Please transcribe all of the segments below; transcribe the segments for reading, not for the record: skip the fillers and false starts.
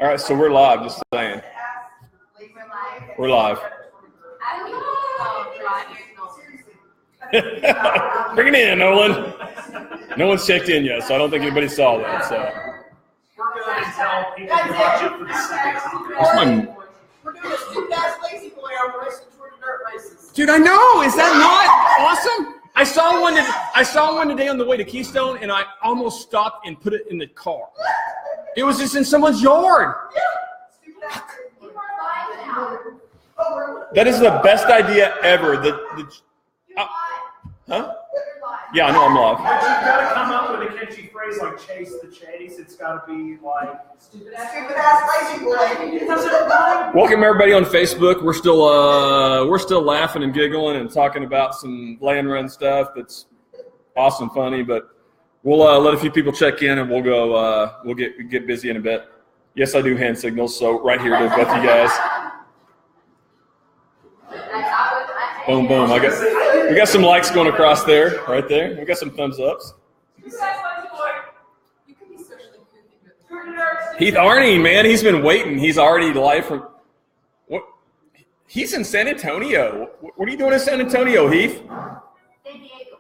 All right, so we're live, just saying. We're live. Bring it in, Nolan. No one's checked in yet, so I don't think anybody saw that. So. We're going to tell people to watch it for the series. We're doing a stupid-ass lazy boy on racing toward the dirt races. Dude, I know. Is that not awesome? I saw one today on the way to Keystone, and I almost stopped and put it in the car. It was just in someone's yard. That is the best idea ever. Huh? Yeah, I know I'm live. But you've got to come up with a catchy phrase like chase the chase. It's got to be like Stupid-ass lazy boy. it doesn't rhyme. Welcome everybody on Facebook. We're still laughing and giggling and talking about some Landrun stuff that's awesome, funny. But we'll let a few people check in and we'll go. We'll get busy in a bit. Yes, I do hand signals. So right here to both you guys. Boom, boom. We got some likes going across there, right there. We got some thumbs ups. Heath Arning, man, he's been waiting. He's already live from what? He's in San Antonio. What are you doing in San Antonio, Heath? San Diego.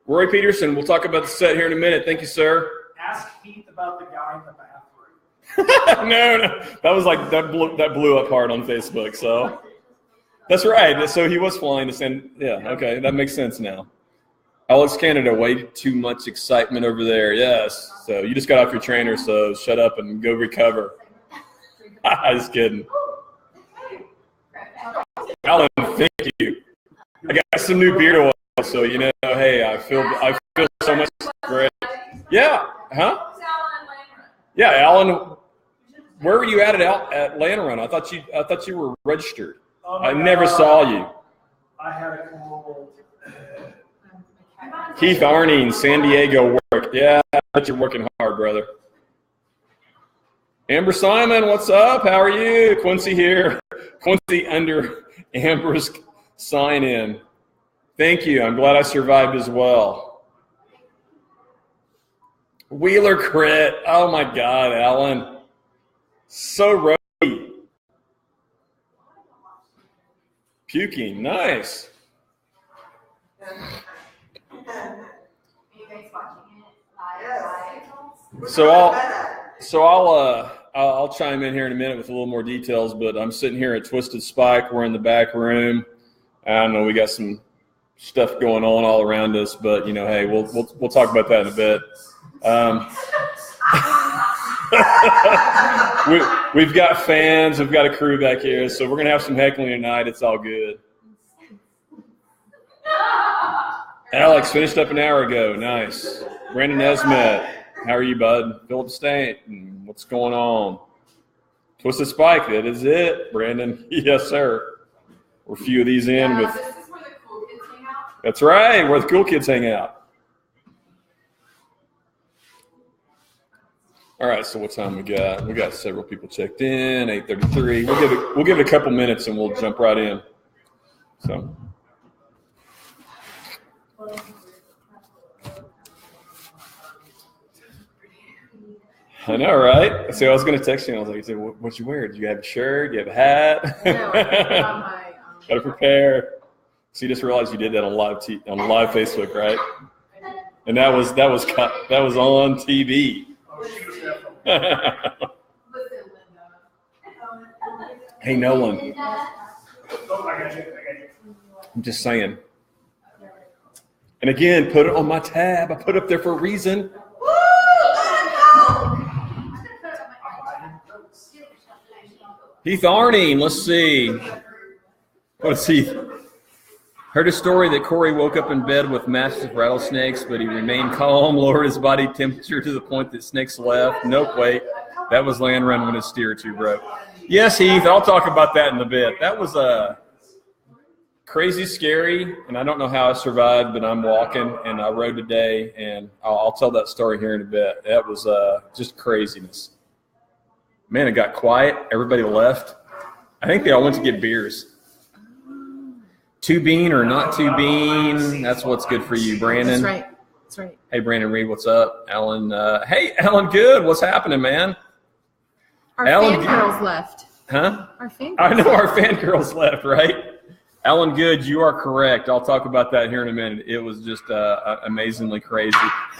Roy Peterson. We'll talk about the set here in a minute. Thank you, sir. Ask Heath about the guy in the bathroom. No, that was like that blew up hard on Facebook. So. That's right. So he was flying to San. Yeah. Okay, that makes sense now. Alex Canada, way too much excitement over there. Yes. So you just got off your trainer, so shut up and go recover. Just kidding. Alan, thank you. I got some new beard oil, so you know. Hey, I feel so much great. Yeah. Huh? Yeah, Alan. Where were you at Landrun? I thought you were registered. Oh I never saw you. I had a cold. Keith Arning, San Diego work. Yeah, I bet you're working hard, brother. Amber Simon, what's up? How are you? Quincy here. Quincy under Amber's sign in. Thank you. I'm glad I survived as well. Wheeler Crit. Oh my God, Alan. So roady. Puking, nice. So I'll chime in here in a minute with a little more details, but I'm sitting here at Twisted Spike. We're in the back room. I don't know, we got some stuff going on all around us, but you know, hey, we'll talk about that in a bit. We've got fans, we've got a crew back here, so we're gonna have some heckling tonight. It's all good. Alex finished up an hour ago. Nice. Brandon Nesmet, how are you, bud? Philip Stanton, what's going on? Twisted Spike, that is it, Brandon. Yes, sir. We're a few of these in with. This is where the cool kids hang out. That's right, where the cool kids hang out. All right, so what time we got? We got several people checked in. 8:33. We'll give it a couple minutes and we'll jump right in. So. I know, right? So I was going to text you, and I was like, "What you wear? Do you have a shirt? Do you have a hat?" Got to prepare. So you just realized you did that on live Facebook, right? And that was on TV. Hey, Nolan. I'm just saying. And again, put it on my tab. I put it up there for a reason. Heath Arning, let's see. What is Heath? Heard a story that Corey woke up in bed with massive rattlesnakes, but he remained calm, lowered his body temperature to the point that snakes left. Nope, wait. That was Landrun when his steer tube broke. Yes, Heath, I'll talk about that in a bit. That was crazy scary, and I don't know how I survived, but I'm walking, and I rode today, and I'll tell that story here in a bit. That was just craziness. Man, it got quiet. Everybody left. I think they all went to get beers. Two bean or not two bean, that's what's good for you, Brandon. That's right. That's right. Hey, Brandon Reed, what's up? Alan, hey, Alan Good, what's happening, man? Our Alan fangirls left. Huh? Our fangirls. I know our fangirls left, right? Alan Good, you are correct. I'll talk about that here in a minute. It was just amazingly crazy. Oh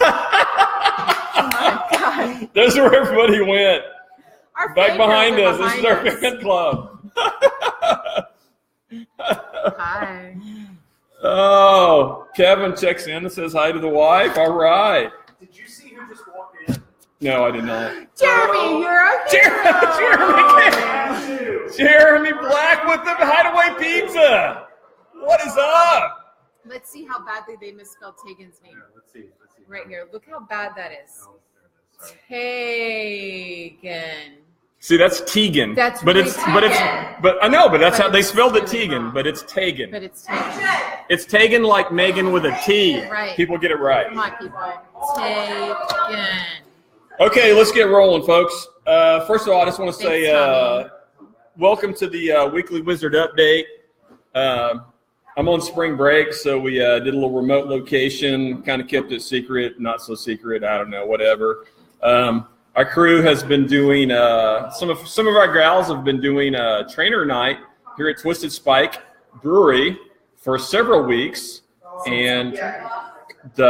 my God. That's where everybody went. Our Back fangirls behind are us. This is our behind us. fan club. Hi. Oh, Kevin checks in and says hi to the wife. All right. Did you see who just walked in? No, I did not. Jeremy, you're a hero. Jeremy Black with the Hideaway Pizza. What is up? Let's see how badly they misspelled Tegan's name. Yeah, let's see. Right here. Look how bad that is. Oh, there it is. Sorry. Tegan. See, that's Tegan. That's but really it's but Tegan. it's but I know, but that's But how they it's spelled it really Tegan, wrong. but it's Tegan. But it's Tegan. It's Tegan like Megan with a T. Right. People get it right. Come on, people. Tegan. Okay, let's get rolling, folks. First of all, I just want to say Thanks, welcome to the Weekly Wizard Update. I'm on spring break, so we did a little remote location, kind of kept it secret, not so secret, I don't know, whatever. Our crew has been doing, some of our gals have been doing trainer night here at Twisted Spike Brewery for several weeks. And Since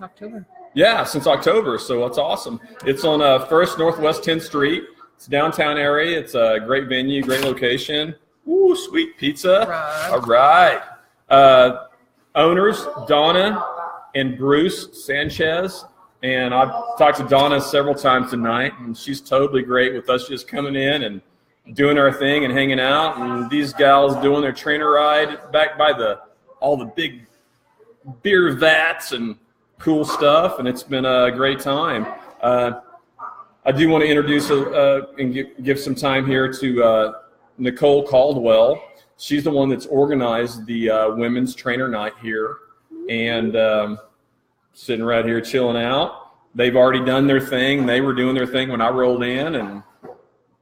October. yeah, since October, so that's awesome. It's on First Northwest 10th Street. It's a downtown area. It's a great venue, great location. Ooh, sweet pizza. Right. All right. Owners, Donna and Bruce Sanchez. And I've talked to Donna several times tonight, and she's totally great with us just coming in and doing our thing and hanging out. And these gals doing their trainer ride back by all the big beer vats and cool stuff, and it's been a great time. I do want to introduce and give some time here to Nicole Caldwell. She's the one that's organized the women's trainer night here, and sitting right here chilling out. They've already done their thing. They were doing their thing when I rolled in and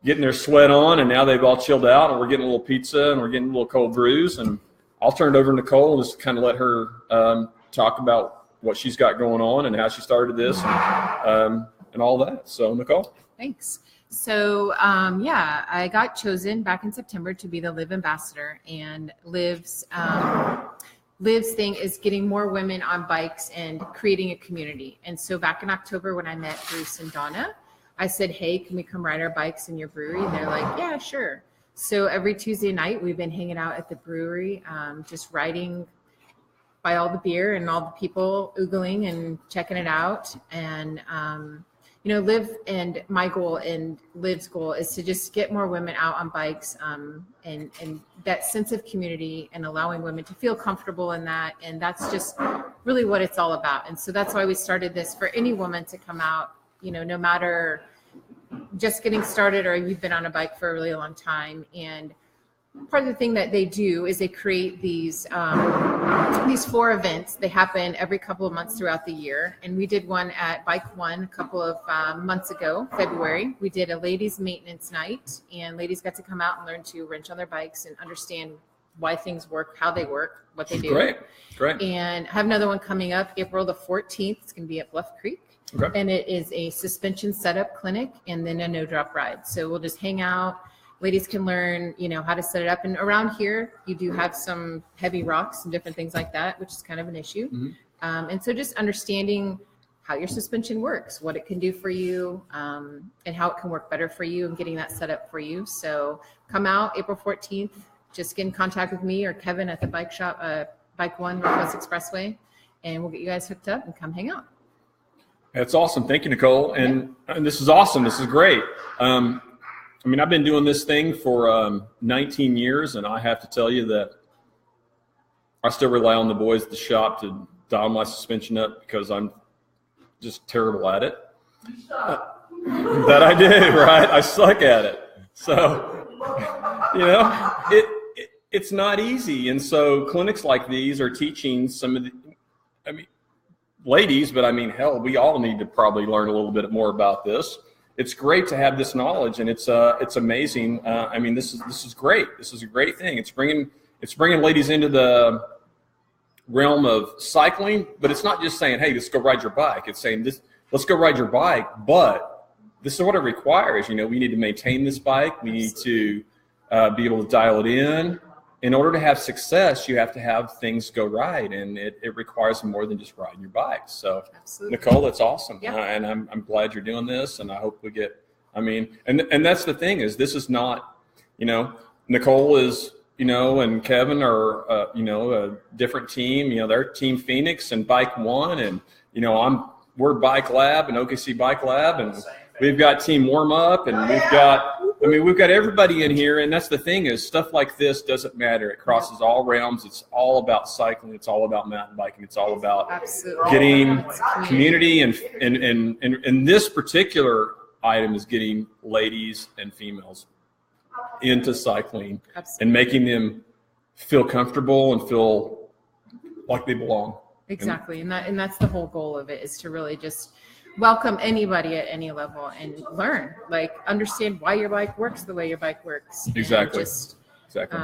getting their sweat on, and now they've all chilled out, and we're getting a little pizza and we're getting a little cold brews. And I'll turn it over to Nicole and just kind of let her talk about what she's got going on and how she started this and all that. So, Nicole. Thanks. So, I got chosen back in September to be the Live ambassador, and Liv's thing is getting more women on bikes and creating a community. And so back in October when I met Bruce and Donna, I said, hey, can we come ride our bikes in your brewery? And they're like, yeah, sure. So every Tuesday night we've been hanging out at the brewery, just riding by all the beer and all the people oogling and checking it out. And, Liv and my goal and Liv's goal is to just get more women out on bikes and that sense of community and allowing women to feel comfortable in that. And that's just really what it's all about. And so that's why we started this for any woman to come out, no matter just getting started or you've been on a bike for a really long time. And part of the thing that they do is they create these 4 events. They happen every couple of months throughout the year. And we did one at Bike One a couple of months ago, February. We did a ladies' maintenance night, and ladies got to come out and learn to wrench on their bikes and understand why things work, how they work, what they do. Great. And I have another one coming up April the 14th. It's going to be at Bluff Creek. Okay. And it is a suspension setup clinic and then a no-drop ride. So we'll just hang out. Ladies can learn, how to set it up. And around here, you do have some heavy rocks and different things like that, which is kind of an issue. Mm-hmm. And so just understanding how your suspension works, what it can do for you, and how it can work better for you and getting that set up for you. So come out April 14th. Just get in contact with me or Kevin at the bike shop, Bike One Northwest Expressway, and we'll get you guys hooked up and come hang out. That's awesome. Thank you, Nicole. And this is awesome. This is great. I've been doing this thing for 19 years, and I have to tell you that I still rely on the boys at the shop to dial my suspension up because I'm just terrible at it. That I do, right? I suck at it. So, it's not easy. And so clinics like these are teaching some of ladies, but hell, we all need to probably learn a little bit more about this. It's great to have this knowledge, and it's amazing. This is great. This is a great thing. It's bringing ladies into the realm of cycling, but it's not just saying, hey, let's go ride your bike. It's saying this, let's go ride your bike, but this is what it requires. You know, we need to maintain this bike. We need to be able to dial it in. In order to have success, you have to have things go right, and it requires more than just riding your bike. So, Absolutely. Nicole, that's awesome, Yeah. And I'm glad you're doing this, and I hope we get. I mean, and that's the thing is, this is not, you know, Nicole is, you know, and Kevin are, you know, a different team. You know, they're Team Phoenix and Bike One, and you know, we're Bike Lab and OKC Bike Lab, and we've got Team Warm Up, and we've got everybody in here. And that's the thing is, stuff like this doesn't matter. It crosses all realms. It's all about cycling. It's all about mountain biking. It's all about Absolutely. getting community, and this particular item is getting ladies and females into cycling Absolutely. and making them feel comfortable and feel like they belong. Exactly. And that's the whole goal of it, is to really just welcome anybody at any level and learn, like, understand why your bike works the way your bike works. And Exactly. just, Exactly.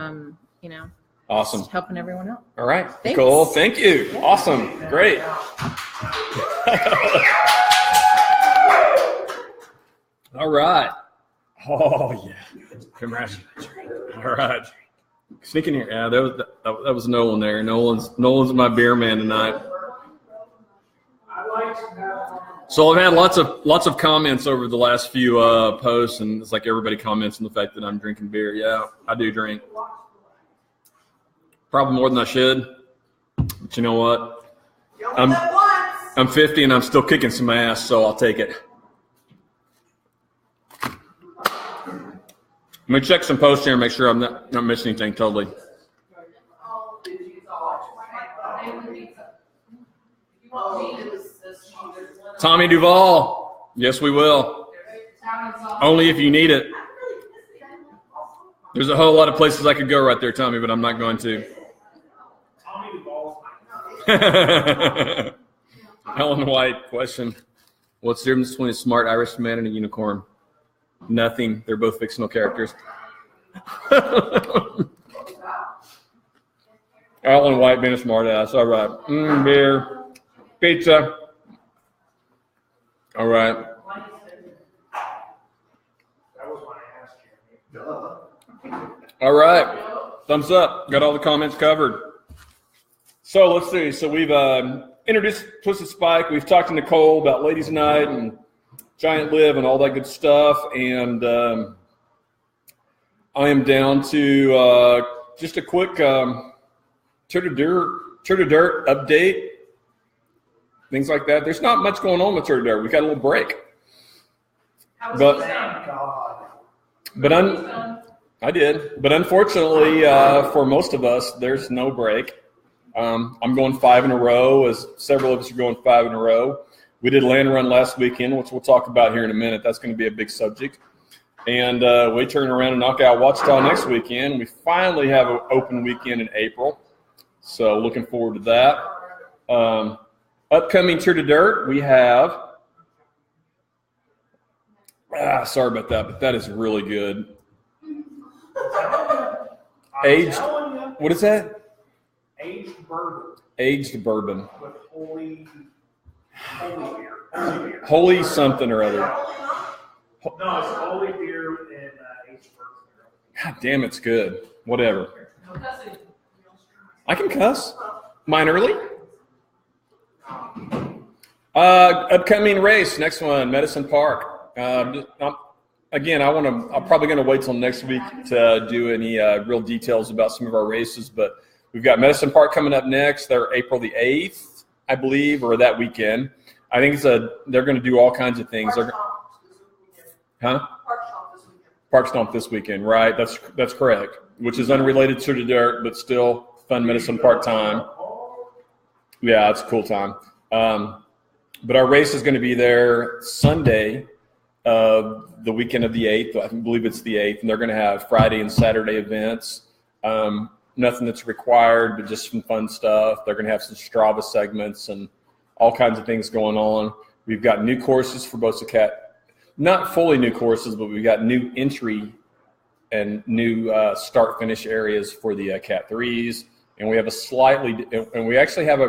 you know, Awesome. just helping everyone out. All right. Thanks. Nicole, thank you. Awesome. Great. All right. Oh, yeah. Congrats. All right. Sneak in here. Yeah, that was Nolan there. Nolan's my beer man tonight. So I've had lots of comments over the last few posts, and it's like everybody comments on the fact that I'm drinking beer. Yeah, I do drink. Probably more than I should. But you know what? I'm 50 and I'm still kicking some ass, so I'll take it. Let me check some posts here and make sure I'm not missing anything totally. Tommy Duvall. Yes, we will. Only if you need it. There's a whole lot of places I could go right there, Tommy, but I'm not going to. Tommy Duvall's Ellen White question. What's the difference between a smart Irishman and a unicorn? Nothing. They're both fictional characters. Ellen White being a smart ass. All right. Beer. Pizza. All right. That was my ass, Jeremy. All right. Thumbs up. Got all the comments covered. So let's see. So we've introduced Twisted Spike. We've talked to Nicole about Ladies Night and Giant Live and all that good stuff. And I am down to just a quick Tour de Dirt update. Things like that. There's not much going on with Tour de Dirt. We got a little break. But I did. But unfortunately, for most of us, there's no break. I'm going 5 in a row, as several of us are going 5 in a row. We did Landrun last weekend, which we'll talk about here in a minute. That's going to be a big subject. And we turn around and knock out Ouachita next weekend. We finally have an open weekend in April. So looking forward to that. Upcoming Tour de Dirt, we have sorry about that, but that is really good. Aged, what is that? Aged bourbon. Aged bourbon. With holy beer. Holy something or other. No, it's holy beer and aged bourbon. God damn, it's good. Whatever. I can cuss. Mine early. Upcoming race, next one, Medicine Park. I'm probably going to wait till next week to do any real details about some of our races, but we've got Medicine Park coming up next. They're April the 8th, I believe, or that weekend. I think they're going to do all kinds of things. Park Stomp this weekend, right? That's correct. Which is unrelated to the dirt, but still fun Medicine Park time. Yeah, it's a cool time. But our race is going to be there Sunday, the weekend of the 8th. I believe it's the 8th, and they're going to have Friday and Saturday events. Nothing that's required, but just some fun stuff. They're going to have some Strava segments and all kinds of things going on. We've got new courses for both the Cat, not fully new courses, but we've got new entry and new start-finish areas for the Cat 3s and we have and we actually have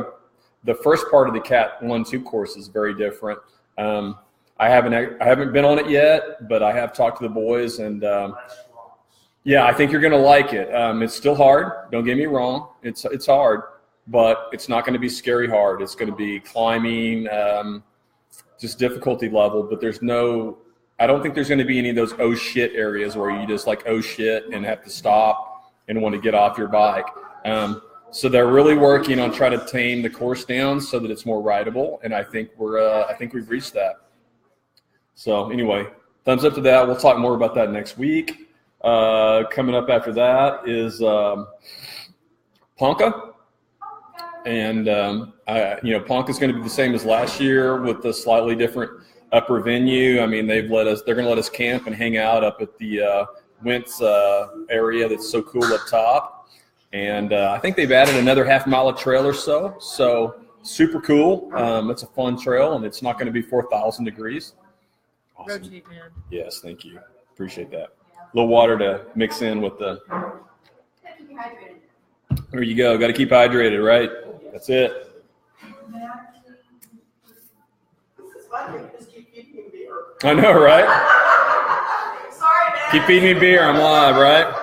the first part of the Cat 1-2 course is very different. I haven't been on it yet, but I have talked to the boys, and yeah, I think you're going to like it. It's still hard. Don't get me wrong. It's hard, but it's not going to be scary hard. It's going to be climbing, just difficulty level, but I don't think there's going to be any of those oh shit areas where you just like oh shit and have to stop and want to get off your bike. So they're really working on trying to tame the course down so that it's more rideable, and I think we've reached that. So anyway, thumbs up to that. We'll talk more about that next week. Coming up after that is Ponca, and Ponca is going to be the same as last year with a slightly different upper venue. I mean, they're going to let us camp and hang out up at the Wentz area that's so cool up top. And I think they've added another half-mile of trail or so. So super cool. It's a fun trail, and it's not going to be 4,000 degrees. Awesome. Rotate, man. Yes, thank you. Appreciate that. A little water to mix in with the. Keep you hydrated. There you go. Got to keep hydrated, right? That's it. This is fun. You can just keep feeding me beer. I know, right? Sorry, man. Keep feeding me beer. I'm live, right?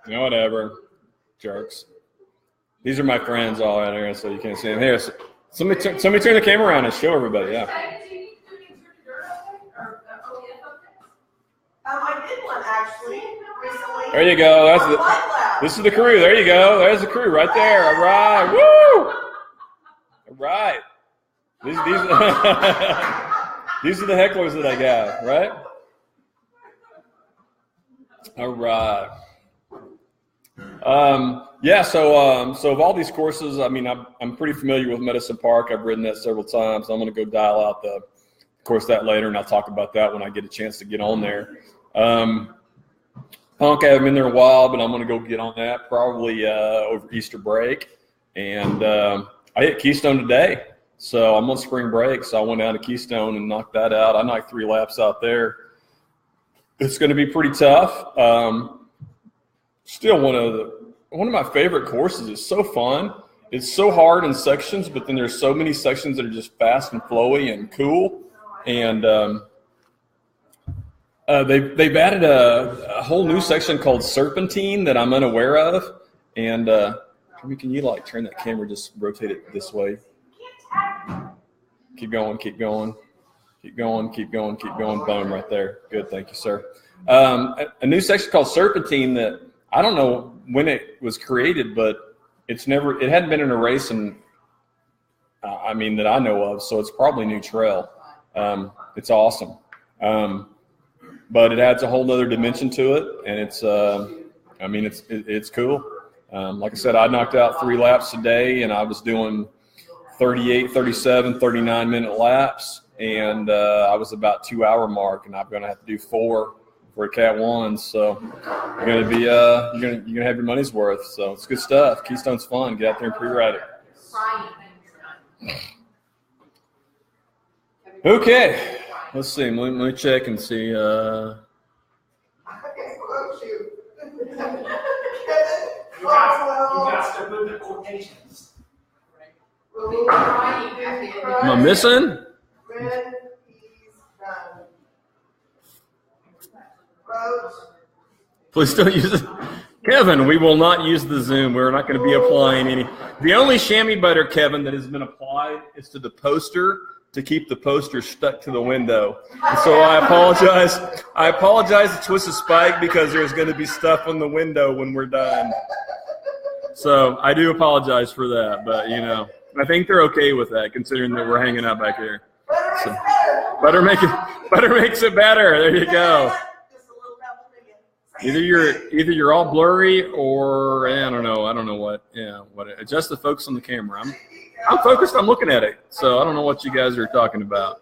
No, whatever. Jerks. These are my friends all out here, so you can't see them. Here, somebody turn the camera around and show everybody. Yeah. I did one actually recently. There you go. This is the crew. There you go. There's the crew right there. All right. Woo! All right. These these are the hecklers that I got, right? All right. Yeah, so of all these courses, I mean, I'm pretty familiar with Medicine Park. I've ridden that several times. I'm going to go dial out the course that later, and I'll talk about that when I get a chance to get on there. Punk, I haven't been there in a while, but I'm going to go get on that probably over Easter break. And I hit Keystone today, so I'm on spring break, so I went down to Keystone and knocked that out. I knocked 3 laps out there. It's going to be pretty tough. Still one of my favorite courses. It's so fun. It's so hard in sections, but then there's so many sections that are just fast and flowy and cool. And they've added a whole new section called Serpentine that I'm unaware of. And can you like turn that camera, just rotate it this way? Keep going, keep going, keep going, keep going, keep going. Boom, right there. Good, thank you, sir. A new section called Serpentine that I don't know when it was created, but it hadn't been in a race, and that I know of. So it's probably new trail. It's awesome. But it adds a whole other dimension to it, and it's cool. Like I said, I knocked out 3 laps today, and I was doing 38, 37, 39-minute laps, and I was about 2-hour mark, and I'm going to have to do 4 for a Cat 1. So you're going to be you're going to have your money's worth. So it's good stuff. Keystone's fun. Get out there and pre-ride it. Okay. Let's see. Let me check and see. I can't quote you. You got to move the quotations. Am I missing? Red peas done. Roach. Please don't use it. Kevin, we will not use the Zoom. We're not going to be applying any. The only chamois butter, Kevin, that has been applied is to the poster to keep the poster stuck to the window. And so I apologize. I apologize to Twisted Spike because there's going to be stuff on the window when we're done. So I do apologize for that, but I think they're okay with that considering that we're hanging out back here. So, butter makes it better. There you go. Either you're all blurry or I don't know what. Yeah, what? Adjust the focus on the camera. I'm focused. I'm looking at it, so I don't know what you guys are talking about.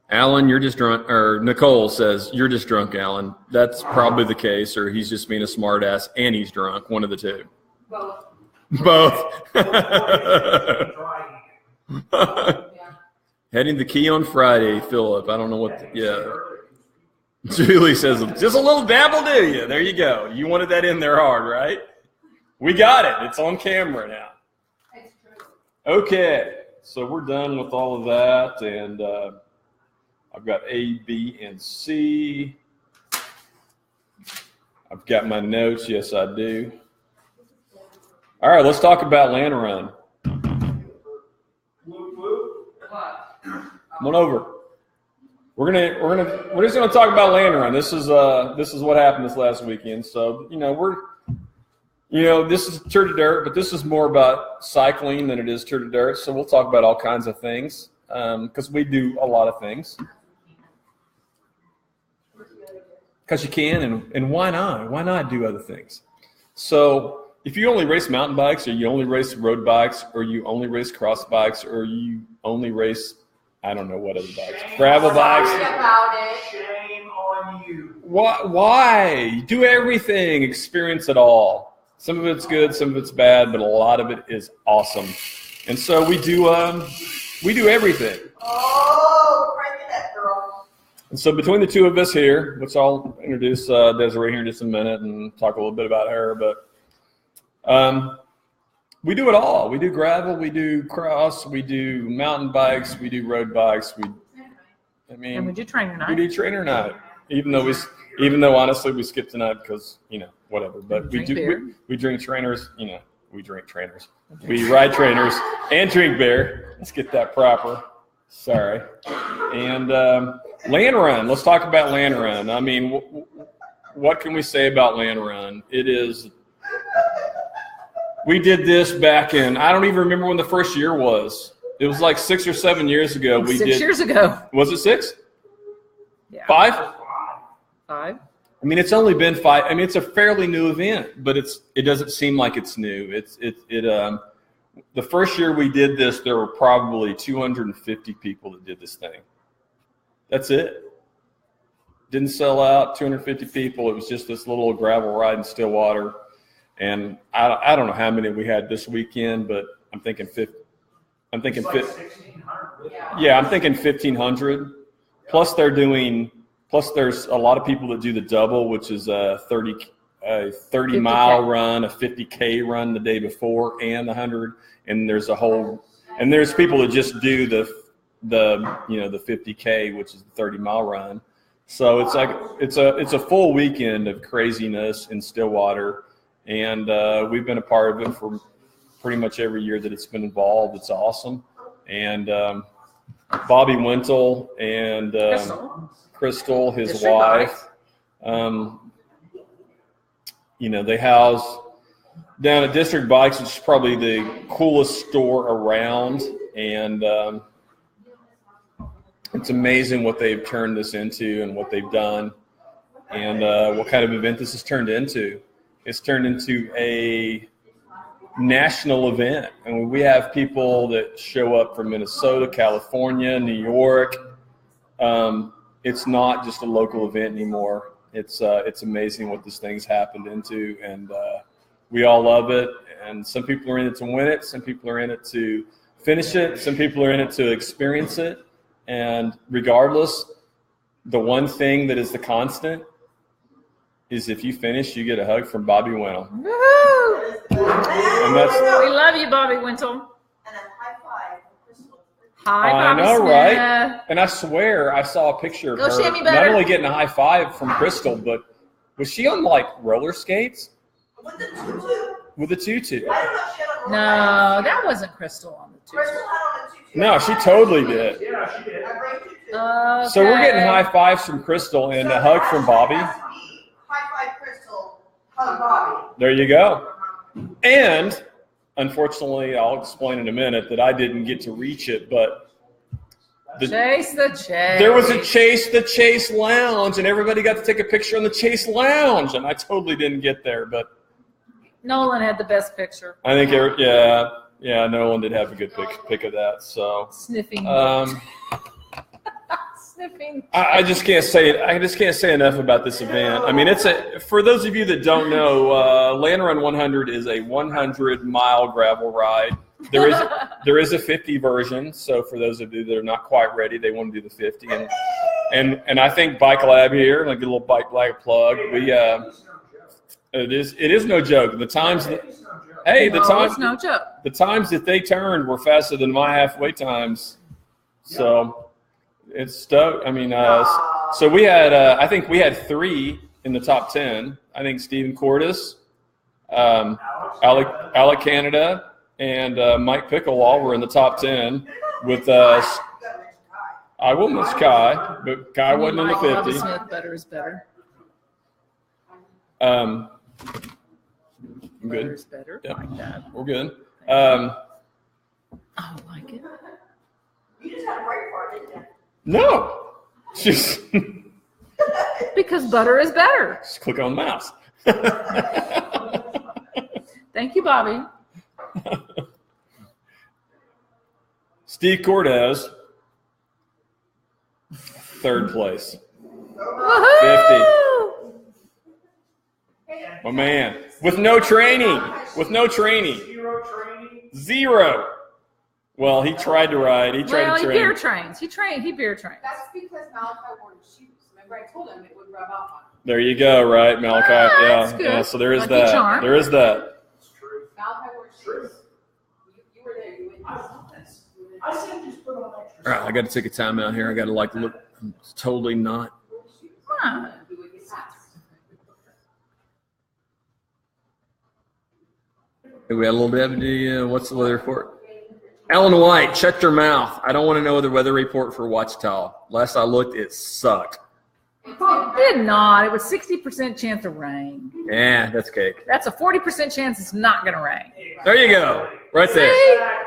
Alan, you're just drunk, or Nicole says you're just drunk, Alan. That's probably the case, or he's just being a smart ass and he's drunk. One of the two. Both. Heading the key on Friday, Philip. I don't know what. Yeah. Julie says, just a little dab will do you. There you go. You wanted that in there hard, right? We got it. It's on camera now. Okay, so we're done with all of that, and I've got A, B, and C. I've got my notes. Yes, I do. All right, let's talk about Landrun. Come on over. We're just gonna talk about Landrun. This is what happened this last weekend. So this is Tour de Dirt, but this is more about cycling than it is Tour de Dirt. So we'll talk about all kinds of things because we do a lot of things. Because you can, and why not? Why not do other things? So if you only race mountain bikes, or you only race road bikes, or you only race cross bikes, or you only race, I don't know what other bikes, gravel bikes. Shame on you. Why? Do everything. Experience it all. Some of it's good, some of it's bad, but a lot of it is awesome. And so we do everything. Oh, crank it up, girl. And so between the two of us here, which I'll introduce Desiree here in just a minute and talk a little bit about her, but we do it all. We do gravel, we do cross, we do mountain bikes, we do road bikes. And we do trainer night. We do trainer night, even though honestly we skip tonight because whatever. But we drink trainers. We drink trainers. We ride trainers and drink beer. Let's get that proper. Sorry. And Landrun. Let's talk about Landrun. I mean, what can we say about Landrun? It is. We did this back in, I don't even remember when the first year was. It was like 6 or 7 years ago. 6 years ago. Was it 6? Yeah. 5? 5. I mean, it's only been 5. I mean, it's a fairly new event, but it doesn't seem like it's new. The first year we did this, there were probably 250 people that did this thing. That's it. Didn't sell out, 250 people. It was just this little gravel ride in Stillwater. And I don't know how many we had this weekend, but I'm thinking 50. I'm thinking 1,600. Yeah, I'm thinking 1,500. Plus there's a lot of people that do the double, which is a 30 mile run, a 50K run the day before, and the 100. And there's people that just do the 50K, which is the 30 mile run. So it's a full weekend of craziness in Stillwater. And we've been a part of it for pretty much every year that it's been involved. It's awesome. And Bobby Wintle and Crystal, his wife, they house down at District Bikes, which is probably the coolest store around. And it's amazing what they've turned this into and what they've done and what kind of event this has turned into. It's turned into a national event. And we have people that show up from Minnesota, California, New York. It's not just a local event anymore. It's amazing what this thing's happened into, and we all love it. And some people are in it to win it. Some people are in it to finish it. Some people are in it to experience it. And regardless, the one thing that is the constant is if you finish, you get a hug from Bobby Wintle. Woohoo! And that's, We love you, Bobby Wintle. And a high five for Crystal. Hi, I Bobby know, Smith. right? And I swear I saw a picture of Go her Shammy Better. not only getting a high five from Crystal, but was she on like roller skates? With the tutu. With a tutu. I don't know if she had a No, that wasn't Crystal on the two. Crystal had on a tutu. No, she totally did. Yeah, she did. I bring tutu. Okay. So we're getting high fives from Crystal and a hug from Bobby. High five Crystal, hug Bobby. There you go. And unfortunately, I'll explain in a minute that I didn't get to reach it, but Chase the Chase. there was a Chase the Chase Lounge, and everybody got to take a picture on the Chase Lounge, and I totally didn't get there, but Nolan had the best picture. I think, Nolan did have a good pick of that. So Sniffing. Sniffing. I just can't say it. I just can't say enough about this event. I mean, for those of you that don't know, Landrun 100 is a 100-mile gravel ride. There is a 50 version. So for those of you that are not quite ready, they want to do the 50. And And I think Bike Lab here, like a little Bike Lab plug. We it is no joke. The times that It's no joke. the times that they turned were faster than my halfway times. So it's stuck. I mean, so we had I think we had 3 in the top 10. I think Stephen Cordes, Alec Canada, and Mike Picklewall were in the top 10 with I will miss Kai, but Kai wasn't in the 50. Smith, better is better. I'm good. Better is better. Yep. Like that. We're good. I like it. You just had a break for it, didn't you? No. Just Because butter is better. click on the mouse. Thank you, Bobby. Steve Cordes, 3rd place. Woohoo! 50. My man. With no training. Zero training. 0. Well, he tried to ride. He tried to He train. beer trains. He beer trains. That's because Malachi wore shoes. Remember, I told him it would rub off on him. There you go, right, Malachi? That's Yeah, good. yeah. So there is Lucky that. charm. There is that. It's true. Malachi wore shoes. You were there. You witnessed. I said just put on extra. All right, I got to take a time out here. I got to look. I'm totally not. Huh. You would get passed. Hey, we had a little deputy. What's the weather report? Ellen White, shut your mouth. I don't want to know the weather report for Ouachita. Last I looked, it sucked. It did not. It was 60% chance of rain. Yeah, that's cake. That's a 40% chance it's not going to rain. There you go. Right there.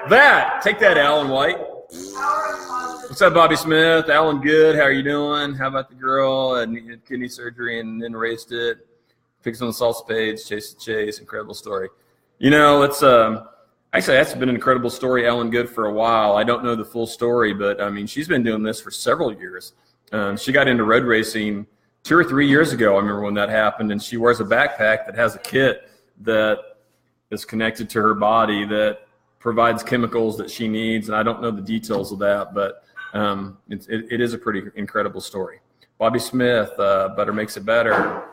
That. Take that, Alan White. What's up, Bobby Smith? Alan, good. How are you doing? How about the girl that needed kidney surgery and then raced it? Fixed on the salsa page. Chase the chase. Incredible story. You know, it's actually that's been an incredible story, Alan Good, for a while. I don't know the full story, but I mean, she's been doing this for several years. She got into road racing 2 or 3 years ago. I remember when that happened, and she wears a backpack that has a kit that is connected to her body that provides chemicals that she needs. And I don't know the details of that, but it is a pretty incredible story. Bobby Smith, butter makes it better.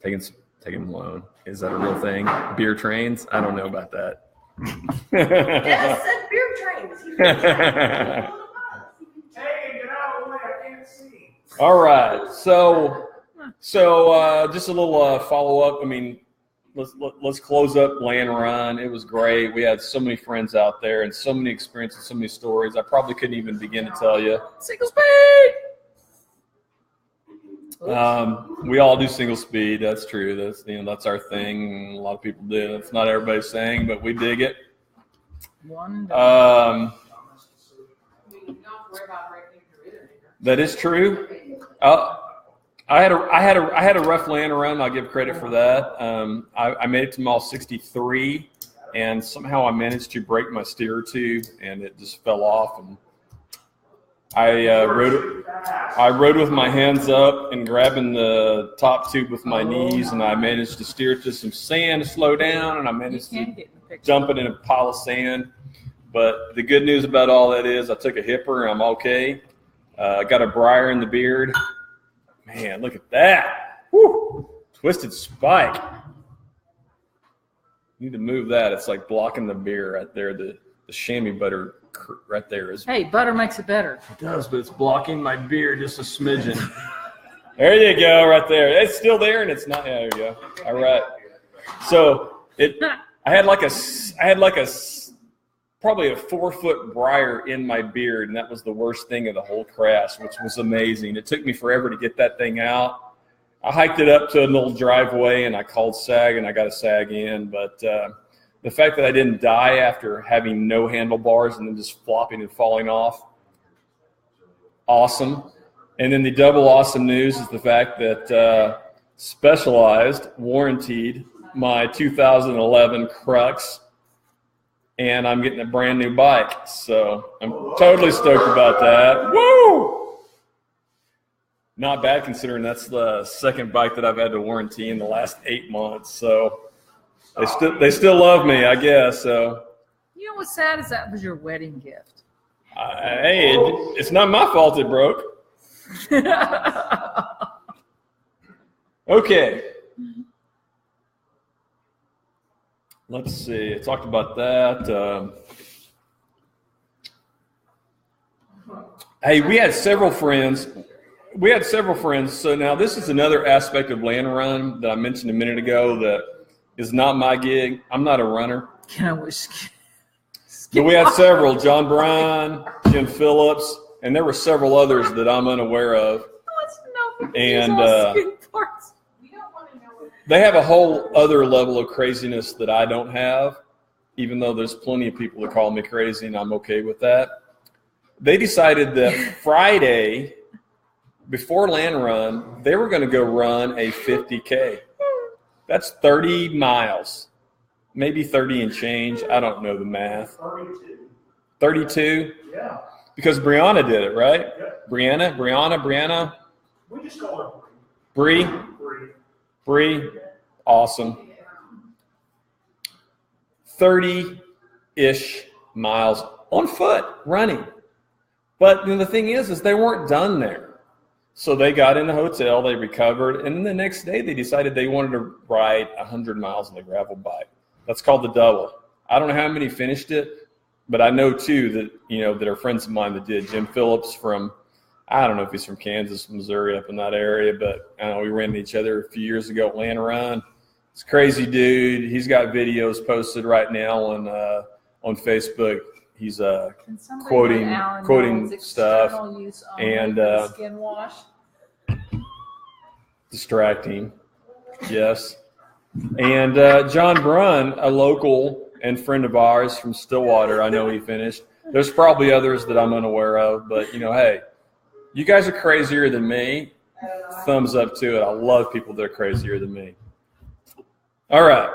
Taking loan. Is that a real thing? Beer trains? I don't know about that. Yes, said beer trains. Hey, get out of the way. I can't see. All right. So just a little follow up. I mean, let's close up Landrun. It was great. We had so many friends out there and so many experiences, so many stories. I probably couldn't even begin to tell you. Singlespeed. We all do single speed. That's true. That's our thing. A lot of people do. It's not everybody's thing, but we dig it. That is true. I had a rough land run. I'll give credit for that. I made it to mile 63, and somehow I managed to break my steer tube, and it just fell off. And I rode with my hands up and grabbing the top tube with my knees, and I managed to steer to some sand to slow down, and I managed to dump it in a pile of sand. But the good news about all that is I took a hipper and I'm okay. I got a briar in the beard. Man, look at that. Woo! Twisted spike. Need to move that. It's like blocking the beer right there. The chamois butter right there is. Hey, butter makes it better. It does, but it's blocking my beer just a smidgen. There you go, right there. It's still there, and it's not. Yeah, there you go. All right. So I had probably a 4-foot briar in my beard, and that was the worst thing of the whole crash, which was amazing. It took me forever to get that thing out. I hiked it up to an old driveway, and I called SAG, and I got a SAG in. But the fact that I didn't die after having no handlebars and then just flopping and falling off, awesome. And then the double awesome news is the fact that Specialized warranted my 2011 Crux, and I'm getting a brand new bike. So I'm totally stoked about that. Woo! Not bad considering that's the second bike that I've had to warranty in the last 8 months. So they still love me, I guess. So You know what's sad is that was your wedding gift. Hey, it's not my fault it broke. Okay. Let's see. I talked about that. Hey, we had several friends. So now this is another aspect of Landrun that I mentioned a minute ago that is not my gig. I'm not a runner. But we had several, John Bryan, Jim Phillips, and there were several others that I'm unaware of. And they have a whole other level of craziness that I don't have, even though there's plenty of people that call me crazy, and I'm okay with that. They decided that Friday, before Landrun, they were going to go run a 50K. That's 30 miles, maybe 30 and change. I don't know the math. 32. 32? Yeah. Because Brianna did it, right? Yep. Brianna. We just call her Bree. Bree. Bree, awesome. 30-ish miles on foot running. But the thing is they weren't done there. So they got in the hotel, they recovered, and then the next day they decided they wanted to ride 100 miles on a gravel bike. That's called the double. I don't know how many finished it, but I know two that, that are friends of mine that did. Jim Phillips from, I don't know if he's from Kansas, Missouri, up in that area, but I know we ran into each other a few years ago at Landrun. He's a crazy dude. He's got videos posted right now on Facebook. He's quoting stuff and skin wash. distracting. Yes. And John Brunn, a local and friend of ours from Stillwater, I know he finished. There's probably others that I'm unaware of, but hey, you guys are crazier than me. Thumbs up to it. I love people that are crazier than me. All right.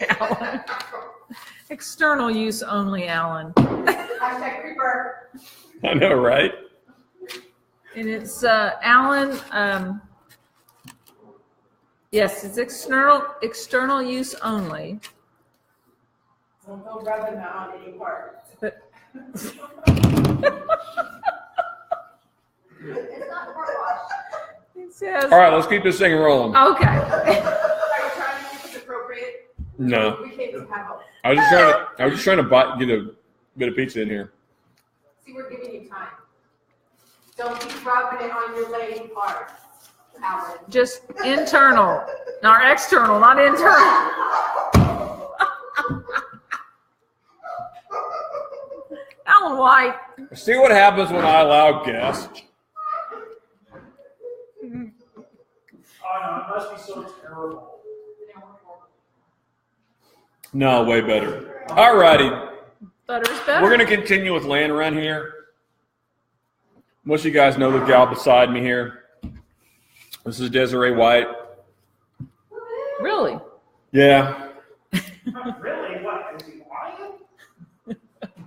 Alan. External use only, Alan. Hashtag creeper. I know, right? And it's Alan. Yes, it's external use only. Don't go rubbing that on any part. But It's not part wash. it says All right, let's keep this thing rolling. okay. Are you trying to keep this appropriate? No. We came to have I was just trying to get a bit of pizza in here. See, we're giving you time. Don't keep rubbing it on your lady part, Alan. Just internal, not external, not internal. Alan White. See what happens when I allow guests. Oh, no, it must be so terrible. No, way better. All righty. Butter's better. We're going to continue with Landrun here. Most of you guys know the gal beside me here. This is Desiree White. Really? Yeah. Really? What? Is he lying?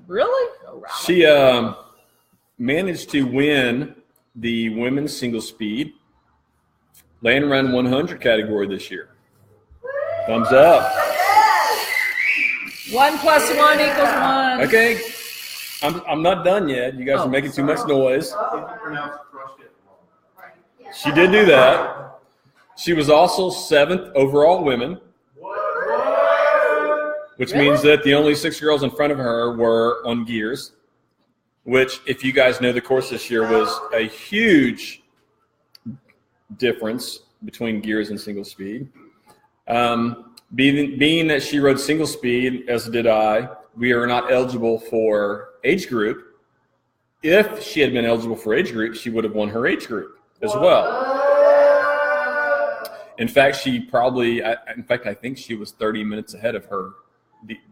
Really? Oh, wow. She managed to win the women's single speed Landrun 100 category this year. Thumbs up. 1 + 1 = 1. Okay. I'm not done yet. You guys are making too much noise. She did do that. She was also 7th overall women, which means that the only 6 girls in front of her were on gears, which, if you guys know the course this year, was a huge difference between gears and single speed. Being that she rode single speed, as did I, we are not eligible for age group. If she had been eligible for age group, she would have won her age group as well. In fact, I think she was 30 minutes ahead of her,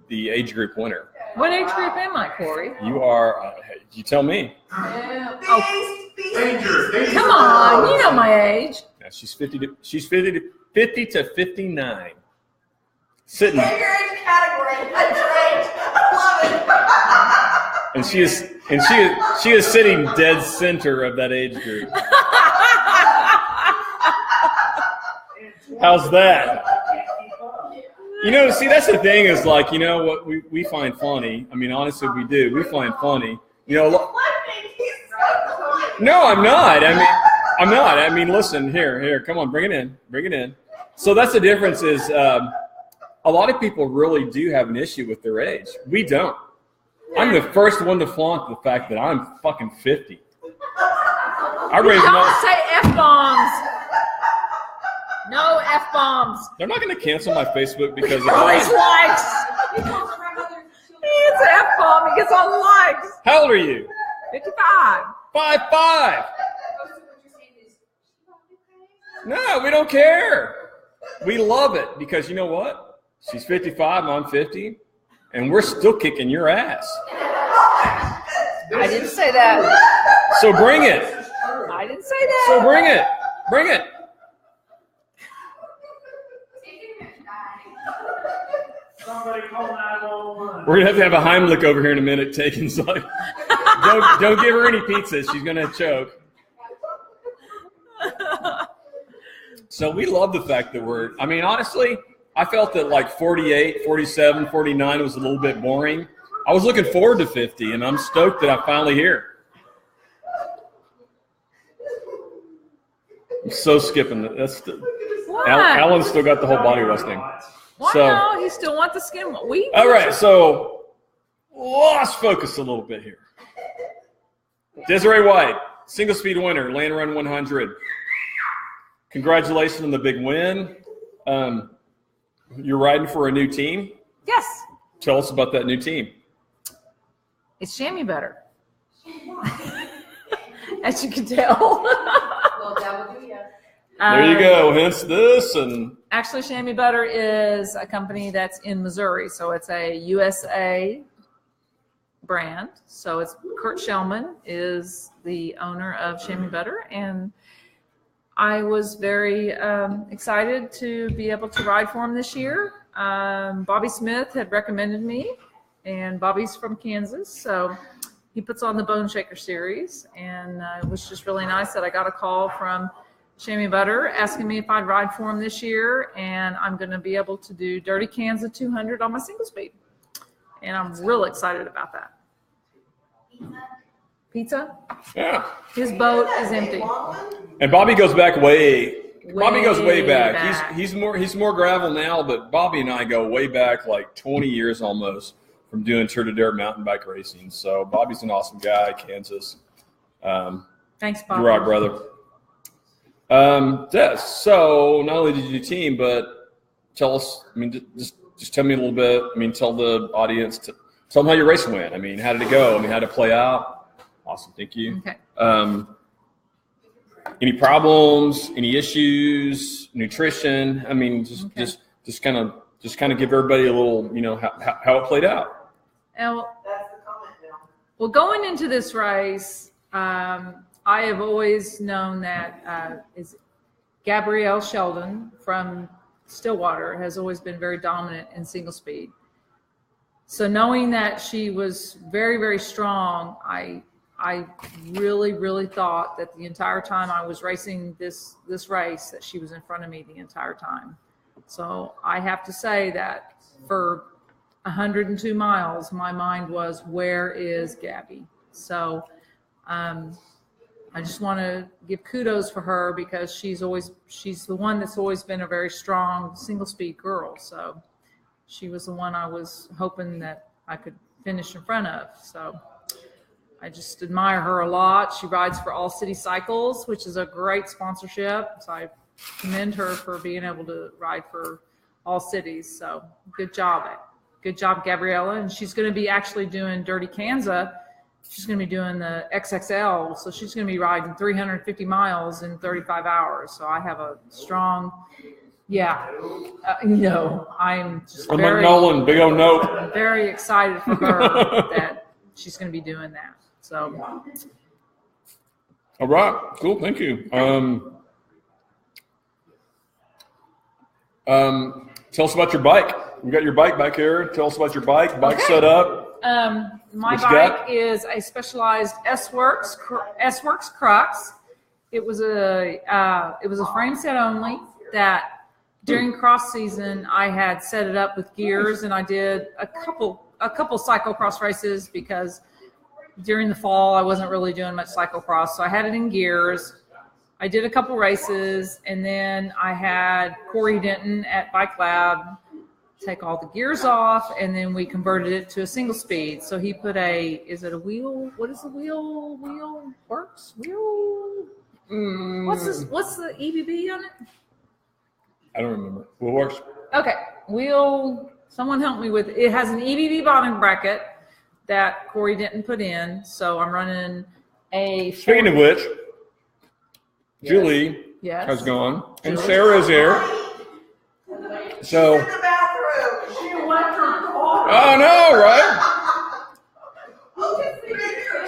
the age group winner. What age group am I, Corey? You are, you tell me. Danger. Come on, you know my age. Yeah, she's 50 to 59. Sitting. Get your age category. That's right. I love it. And she is sitting dead center of that age group. How's that? You know, see, that's the thing is like, you know, what we find funny. I mean, honestly, we do. We find funny. You know, no, I'm not. I'm not. I mean, listen, here, come on, bring it in. So that's the difference is a lot of people really do have an issue with their age. We don't. I'm the first one to flaunt the fact that I'm fucking 50. I raised Don't say F-bombs. No F-bombs. They're not going to cancel my Facebook because of All these that. likes. It's an F-bomb. He gets all the likes. How old are you? 55. 5'5". No, we don't care. We love it because you know what? She's 55, I'm 50, and we're still kicking your ass. I didn't say that. So bring it. I didn't say that. So bring it. Bring it. Somebody call 911. We're gonna have a Heimlich over here in a minute. Taking like, don't give her any pizza. She's gonna choke. So we love the fact that I mean, honestly, I felt that like 48, 47, 49 was a little bit boring. I was looking forward to 50, and I'm stoked that I'm finally here. I'm so skipping it. Alan's still got the whole body wash thing. Why So- no? He still wants the skin. All right, so let's focus a little bit here. Desiree White, single speed winner, Landrun 100. Congratulations on the big win. You're riding for a new team. Yes. Tell us about that new team. It's chamois butter. As you can tell. Well, that would do, yeah. There you go. Hence this and Actually, chamois butter is a company that's in Missouri, so it's a USA brand. So it's Kurt Shellman is the owner of chamois butter, and I was very excited to be able to ride for him this year. Bobby Smith had recommended me, and Bobby's from Kansas, so he puts on the Bone Shaker series, and it was just really nice that I got a call from Chamois Butter asking me if I'd ride for him this year, and I'm going to be able to do Dirty Kansas 200 on my single speed, and I'm real excited about that. Pizza? yeah. His boat is empty. And Bobby goes back Bobby goes way back. back. He's more gravel now, but Bobby and I go way back like 20 years almost from doing Tour de Dirt mountain bike racing. So Bobby's an awesome guy, Kansas. Thanks, Bobby. You rock, brother. Des, so not only did you do team, but tell us, I mean, just tell me a little bit. I mean, tell the audience, tell them how your race went. I mean, how did it go? I mean, how did it play out? Awesome, thank you. Okay. Any problems? Any issues? Nutrition? I mean, just kind of give everybody a little, you know, how it played out. Well, going into this race, I have always known that is Gabrielle Sheldon from Stillwater has always been very dominant in single speed. So knowing that she was very, very strong, I really, really thought that the entire time I was racing this race that she was in front of me the entire time. So I have to say that for 102 miles, my mind was, where is Gabby? So I just want to give kudos for her because she's the one that's always been a very strong single speed girl. So she was the one I was hoping that I could finish in front of. So I just admire her a lot. She rides for All City Cycles, which is a great sponsorship. So I commend her for being able to ride for all cities. So good job, Gabriella. And she's going to be actually doing Dirty Kansas. She's going to be doing the XXL. So she's going to be riding 350 miles in 35 hours. So I have a strong, I'm just I'm like Nolan, big old note. very excited for her that she's going to be doing that. So, All right, cool, thank you. Tell us about your bike. We got your bike back here. Tell us about your bike. Bike set up. my What you bike got? is a specialized S-Works Crux. It was a frame set only that During cross season, I had set it up with gears, and I did a couple cyclocross races because during the fall I wasn't really doing much cyclocross, so I had it in gears. I did a couple races, and then I had Corey Denton at Bike Lab take all the gears off, and then we converted it to a single speed. So he put is it a wheel? What is the wheel? Wheel works? Wheel? What's the EBB on it? I don't remember. What works? Okay, someone help me with it. It has an EBB bottom bracket that Corey didn't put in, so I'm running a. Speaking of which, Yes. Julie Yes. has gone, and Sarah is here. So, She left her car. oh no, right?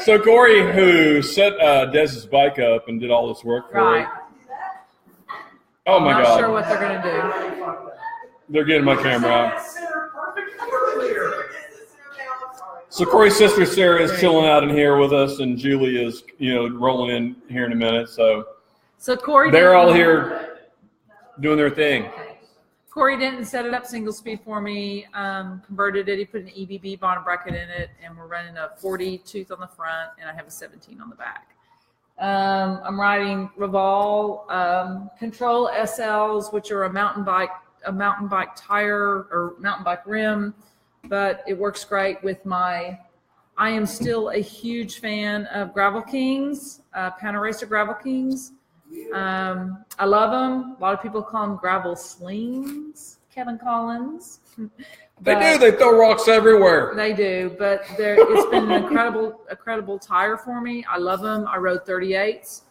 So Corey, who set Dez's bike up and did all this work for Right. her. Oh my Not God. sure what they're gonna do. They're getting my camera out. Center perfect earlier. So Corey's sister Sarah is chilling out in here with us, and Julie is, rolling in here in a minute. So Corey. they're Denton- all here doing their thing. Corey Denton set it up single speed for me, converted it. He put an EBB bottom bracket in it, and we're running a 40 tooth on the front, and I have a 17 on the back. I'm riding Revol Control SLs, which are a mountain bike tire or mountain bike rim, but it works great with I am still a huge fan of Gravel Kings, Panaracer Gravel Kings. I love them. A lot of people call them gravel slings, Kevin Collins. They do. They throw rocks everywhere. They do, but it's been an incredible tire for me. I love them. I rode 38s.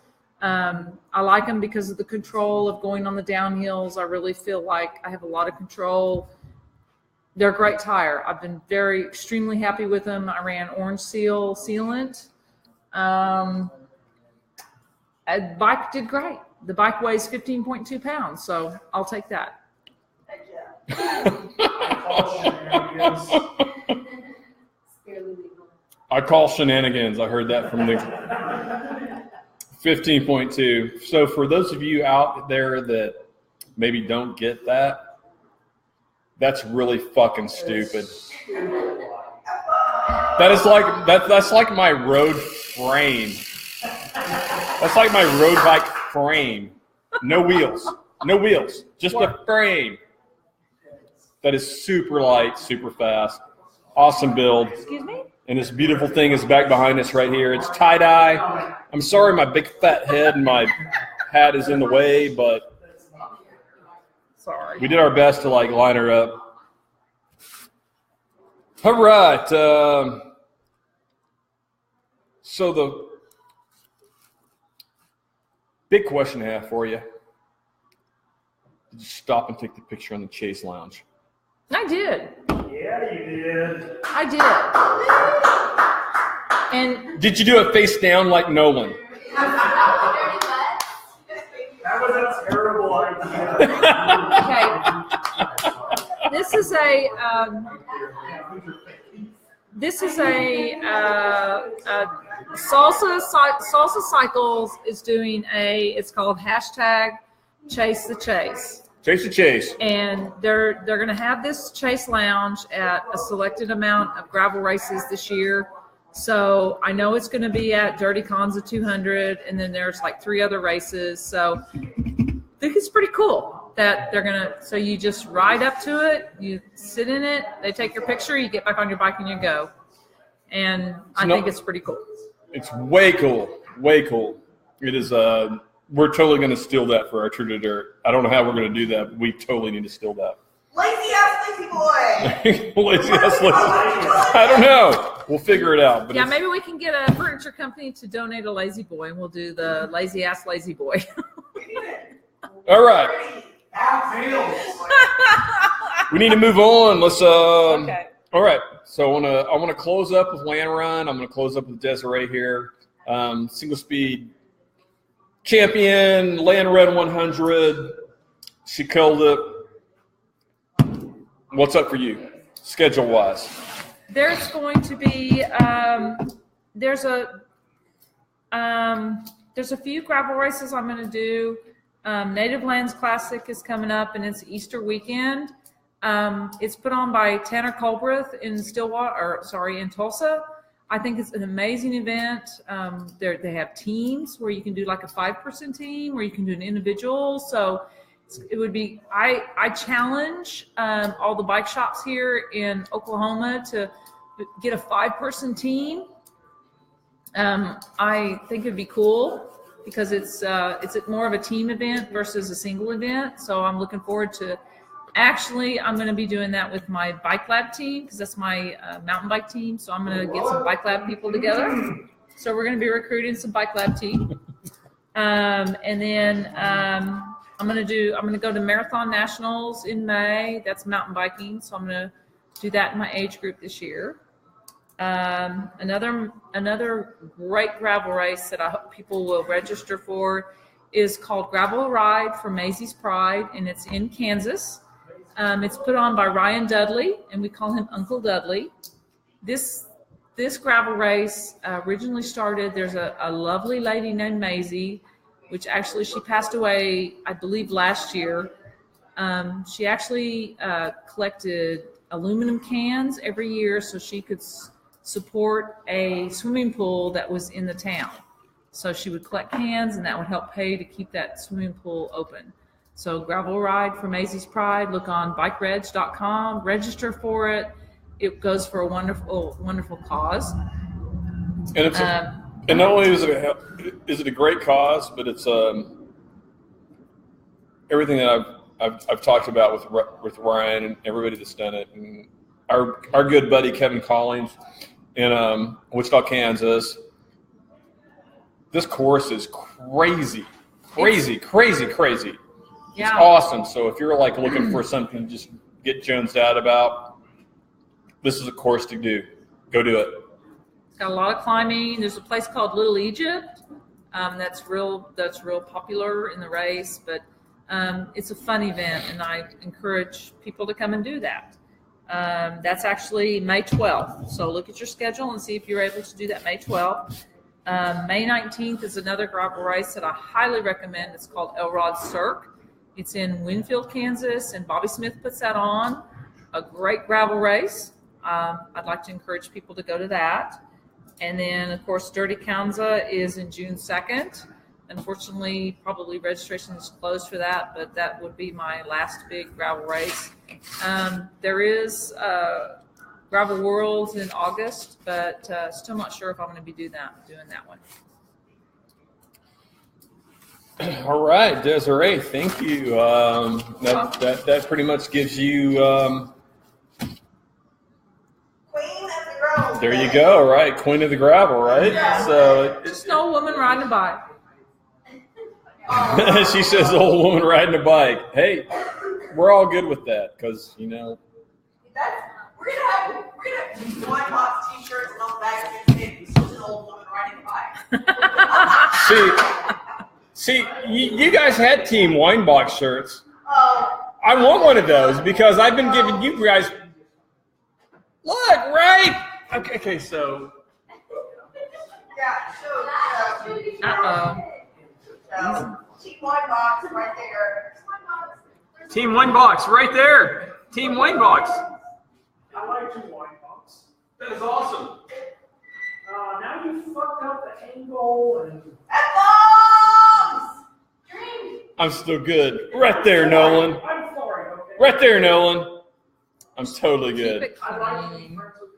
I like them because of the control of going on the downhills. I really feel like I have a lot of control. They're a great tire. I've been extremely happy with them. I ran Orange Seal sealant. The bike did great. The bike weighs 15.2 pounds, so I'll take that. I call shenanigans. I heard that from the 15.2. So for those of you out there that maybe don't get that, that's really fucking stupid. That's like my road frame. That's like my road bike frame. No wheels. Just a frame. That is super light, super fast. Awesome build. Excuse me? And this beautiful thing is back behind us right here. It's tie-dye. I'm sorry my big fat head and my hat is in the way, but Sorry. we did our best to line her up. All right. So the big question I have for you. Did you stop and take the picture on the Chase Lounge? I did. Yeah, you did. I did. And Did you do it face down like Nolan? That was a terrible idea. okay, this is a Salsa Cycles is doing it's called #Chase the Chase. Chase the Chase. And they're going to have this Chase Lounge at a selected amount of gravel races this year. So I know it's going to be at Dirty Kanza 200, and then there's 3 other races. So I think it's pretty cool that they're going to, so you just ride up to it, you sit in it, they take your picture, you get back on your bike and you go. And I think it's pretty cool. It's way cool. Way cool. It is, we're totally going to steal that for our True to Dirt. I don't know how we're going to do that, but we totally need to steal that. Lazy boy. Lazy ass lazy. I don't know. We'll figure it out. But Yeah, maybe we can get a furniture company to donate a lazy boy, and we'll do the lazy ass lazy boy. All right. We need to move on. Let's. Okay. All right. So I want to close up with Landrun. I'm going to close up with Desiree here. Single speed champion, Landrun 100. She killed it. What's up for you, schedule wise? There's going to be there's a few gravel races I'm going to do. Native Lands Classic is coming up, and it's Easter weekend. It's put on by Tanner Culbreth in in Tulsa. I think it's an amazing event. They have teams where you can do like a 5-person team, or you can do an individual. So it would be, I challenge all the bike shops here in Oklahoma to get a 5-person team. I think it'd be cool because it's more of a team event versus a single event. So I'm looking forward to. Actually, I'm going to be doing that with my Bike Lab team because that's my mountain bike team. So I'm going to get some Bike Lab people together. So we're going to be recruiting some Bike Lab team. And then I'm going to go to Marathon Nationals in May. That's mountain biking. So I'm going to do that in my age group this year. Another great gravel race that I hope people will register for is called Gravel Ride for Maisie's Pride, and it's in Kansas. It's put on by Ryan Dudley, and we call him Uncle Dudley. This gravel race originally started, there's a lovely lady named Maisie, which actually she passed away, I believe, last year. She actually collected aluminum cans every year so she could support a swimming pool that was in the town. So she would collect cans, and that would help pay to keep that swimming pool open. So Gravel Ride for Maisie's Pride, look on bikereg.com, register for it. It goes for a wonderful, wonderful cause. And it's and not only is it a great cause, but it's everything that I've talked about with Ryan and everybody that's done it, and our good buddy Kevin Collins in Wichita, Kansas. This course is crazy. Yeah. It's awesome. So if you're like looking for something to just get jonesed out about, this is a course to do. Go do it. It's got a lot of climbing. There's a place called Little Egypt that's real popular in the race, but it's a fun event, and I encourage people to come and do that. That's actually May 12th. So look at your schedule and see if you're able to do that May 12th. May 19th is another gravel race that I highly recommend. It's called Elrod Cirque. It's in Winfield, Kansas, and Bobby Smith puts that on. A great gravel race. I'd like to encourage people to go to that. And then, of course, Dirty Kanza is in June 2nd. Unfortunately, probably registration is closed for that, but that would be my last big gravel race. There is Gravel Worlds in August, but still not sure if I'm going to be doing that one. All right, Desiree, thank you. That pretty much gives you. Queen of the gravel. There you go, right? Queen of the gravel, right? Yeah. So Just an old woman riding a bike. she says, "Old woman riding a bike." Hey, we're all good with that because We're gonna have one box T-shirts and on the back of it, it's just an old woman riding a bike. See, you guys had Team Weinbach shirts. Oh. I want one of those because I've been giving you guys. Look, right? Okay, so. Yeah. Uh-oh. Team One Box right there. Team Weinbach right there. Team Weinbach. I like your wine box. That is awesome. Now you fucked up the angle and. F-bombs! I'm still good. Right there, Nolan. I'm sorry, okay? Right there, Nolan. I'm totally Keep good. it I like to be clean. friends with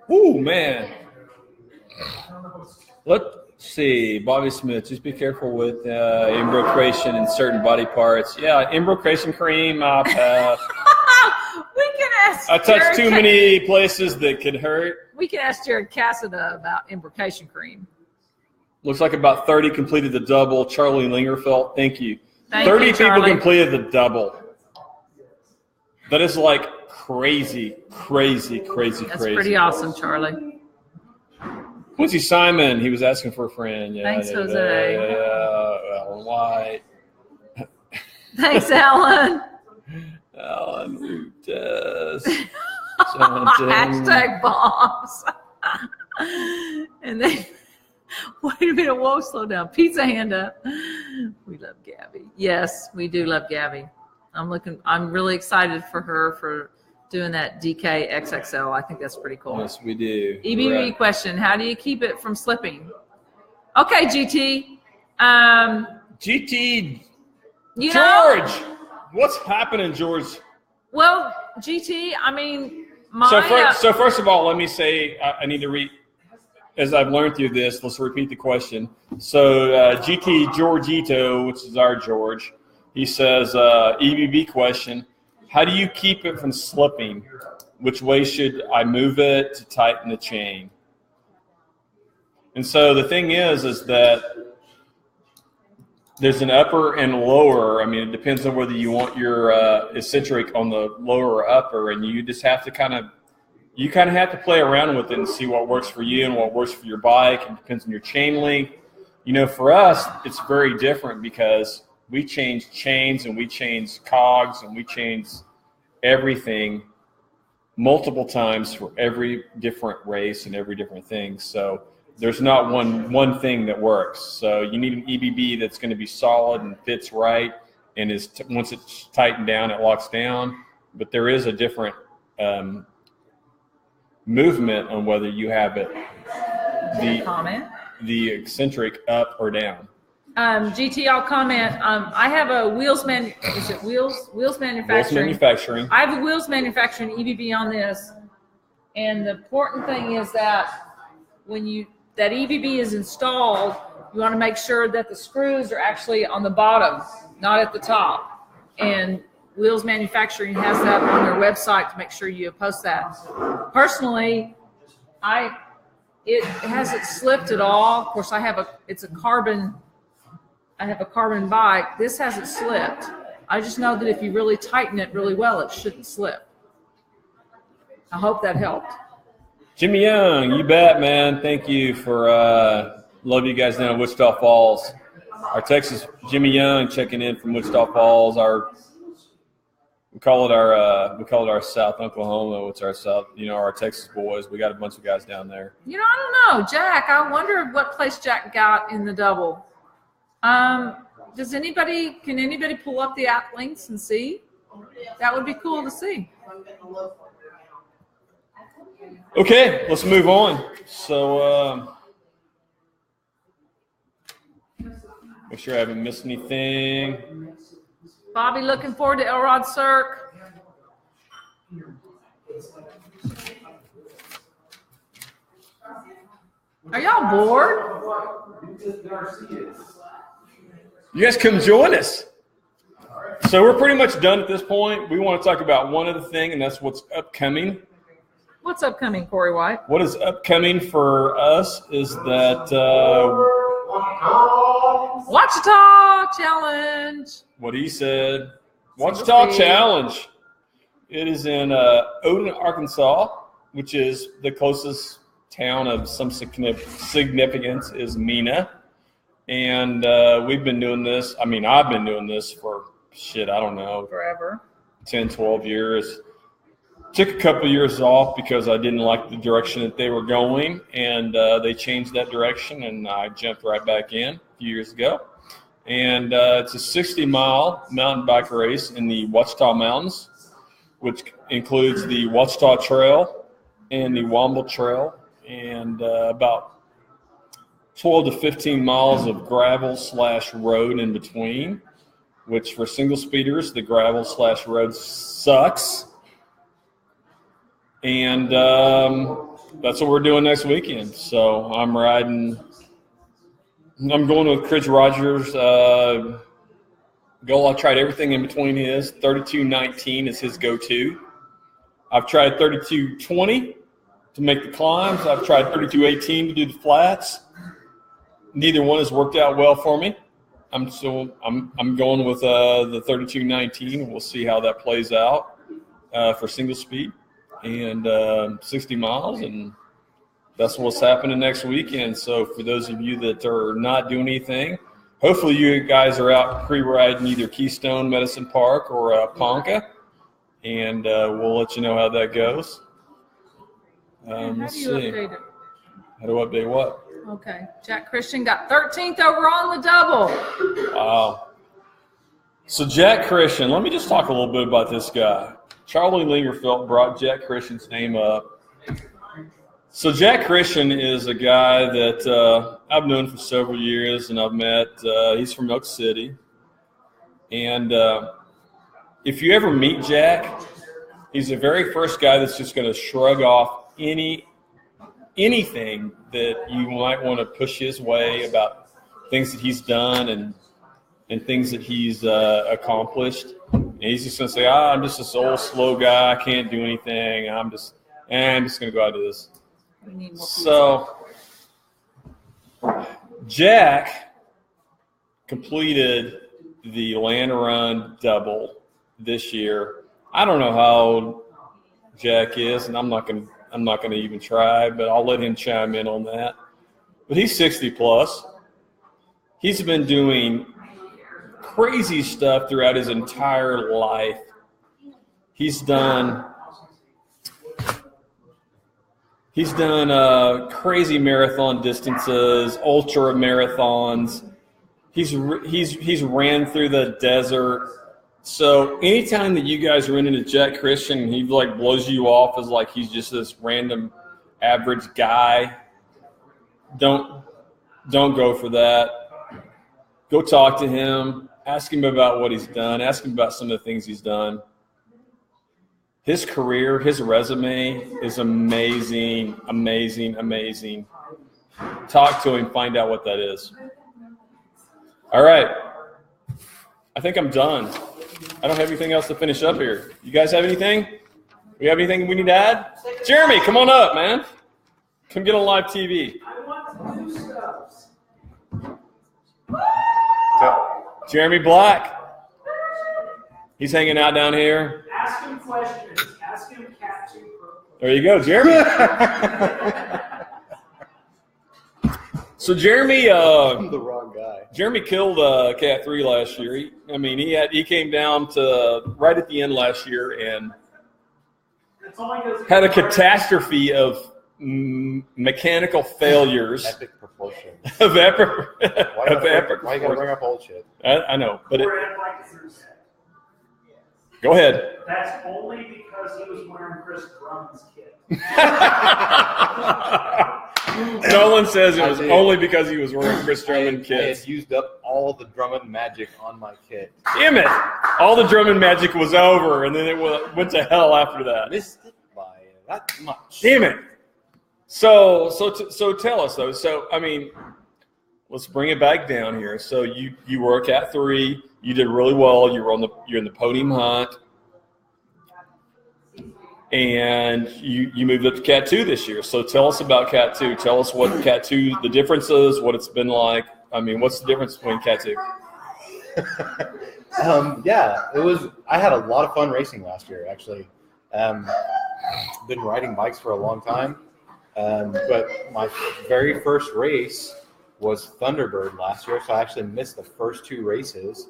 people. Ooh, man. Let's see. Bobby Smith, just be careful with embrocation in certain body parts. Yeah, embrocation cream, I'll pass. We can ask. I touched Jared too many places that could hurt. We can ask Jared Cassida about embrocation cream. Looks like about 30 completed the double. Charlie Lingerfeld, thank you. Thank 30 you, people Charlie. completed the double. That is like crazy. That's pretty awesome, Charlie. Quincy Simon, he was asking for a friend. Yeah, Thanks, yeah, Jose. Yeah, Alan White. Thanks, Alan. Alan Lucas. Hashtag bombs. And then Wait a minute. Whoa, slow down. Pizza hand up. We love Gabby. Yes, we do love Gabby. I'm really excited for her for doing that DK XXL. I think that's pretty cool. Yes, we do. EBB Right. question. How do you keep it from slipping? Okay, GT. GT You know, George, what's happening, George? well, GT, I mean, my So first of all, let me say I need to read. As I've learned through this, let's repeat the question. So GT Georgito, which is our George, he says, EBB question, how do you keep it from slipping? Which way should I move it to tighten the chain? And so the thing is that there's an upper and lower. I mean, it depends on whether you want your eccentric on the lower or upper, and you just have to kind of have to play around with it and see what works for you and what works for your bike. It depends on your chain length. You know, for us, it's very different because we change chains and we change cogs and we change everything multiple times for every different race and every different thing. So there's not one thing that works. So you need an EBB that's going to be solid and fits right, and once it's tightened down, it locks down. But there is a different movement on whether you have it the eccentric up or down. GT, I'll comment. I have a Wheels Manufacturing. Wheels Manufacturing. I have a Wheels Manufacturing EBB on this, and the important thing is that when that EBB is installed, you want to make sure that the screws are actually on the bottom, not at the top. And Wheels Manufacturing has that on their website to make sure you post that. Personally, it hasn't slipped at all. Of course, I have a carbon bike. This hasn't slipped. I just know that if you really tighten it really well, it shouldn't slip. I hope that helped. Jimmy Young, you bet, man. Thank you for love you guys down in Wichita Falls. Our Texas Jimmy Young checking in from Wichita Falls. We call it our South Oklahoma. It's our South, our Texas boys. We got a bunch of guys down there. I don't know, Jack. I wonder what place Jack got in the double. Can anybody pull up the app links and see? That would be cool to see. Okay, let's move on. So, make sure I haven't missed anything. Bobby, looking forward to Elrod Cirque. Are y'all bored? You guys come join us. So we're pretty much done at this point. We want to talk about one other thing, and that's what's upcoming. What's upcoming, Corey White? What is upcoming for us is that Wichita Challenge. What he said. Wichita Challenge. It is in Odin, Arkansas, which is the closest town of some significance is Mena. And we've been doing this. I mean, I've been doing this for, I don't know. Forever. 10, 12 years. Took a couple of years off because I didn't like the direction that they were going. And they changed that direction, and I jumped right back in a few years ago. And it's a 60-mile mountain bike race in the Wichita Mountains, which includes the Wichita Trail and the Womble Trail, and about 12 to 15 miles of gravel/road in between, which for single speeders, the gravel/road sucks. And that's what we're doing next weekend. So I'm going with Chris Rogers' goal. I tried everything in between his. 32.19 is his go-to. I've tried 32.20 to make the climbs. I've tried 32.18 to do the flats. Neither one has worked out well for me. I'm going with the 32.19. We'll see how that plays out for single speed and 60 miles, and that's what's happening next weekend. So for those of you that are not doing anything, hopefully you guys are out pre-riding either Keystone, Medicine Park, or Ponca, and we'll let you know how that goes. How Let's do you see. update it? How to update what? Okay. Jack Christian got 13th overall on the double. Wow. So Jack Christian, let me just talk a little bit about this guy. Charlie Lingerfeld brought Jack Christian's name up. So Jack Christian is a guy that I've known for several years, and I've met. He's from Oak City. And if you ever meet Jack, he's the very first guy that's just going to shrug off anything that you might want to push his way about things that he's done and things that he's accomplished. And he's just going to say, I'm just this old, slow guy. I can't do anything. I'm just going to go out and do this. So Jack completed the Landrun double this year. I don't know how old Jack is, and I'm not going to even try, but I'll let him chime in on that. But he's 60 plus. He's been doing crazy stuff throughout his entire life. He's done crazy marathon distances, ultra marathons. He's ran through the desert. So anytime that you guys run into Jack Christian and he like blows you off as like he's just this random average guy, don't go for that. Go talk to him. Ask him about what he's done. Ask him about some of the things he's done. His career, his resume is amazing, amazing, amazing. Talk to him, find out what that is. All right. I think I'm done. I don't have anything else to finish up here. You guys have anything? We have anything we need to add? Jeremy, come on up, man. Come get on live TV. I want to do stuff. Jeremy Black. He's hanging out down here. Ask him questions. Ask him Cat 2 Pro. There you go, Jeremy. So Jeremy, I'm the wrong guy. Jeremy killed Cat 3 last year. He came down to right at the end last year and had a catastrophe of mechanical failures. Epic proportions. Of epic. Why you gotta bring up old shit? I know, but Red like Thursday. go ahead. That's only because he was wearing Chris Drummond's kit. Nolan says it was only because he was wearing Chris Drummond I kits. had used up all the Drummond magic on my kit. Damn it! All the Drummond magic was over, and then it went to hell after that. Missed it by that much. Damn it! So tell us though. So let's bring it back down here. So you were a Cat 3. You did really well. You're in the podium hunt, and you moved up to Cat 2 this year. So tell us about Cat 2. Tell us what Cat 2, the difference is, what it's been like. What's the difference between Cat 2? It was. I had a lot of fun racing last year. Actually, been riding bikes for a long time. But my very first race was Thunderbird last year, so I actually missed the first two races.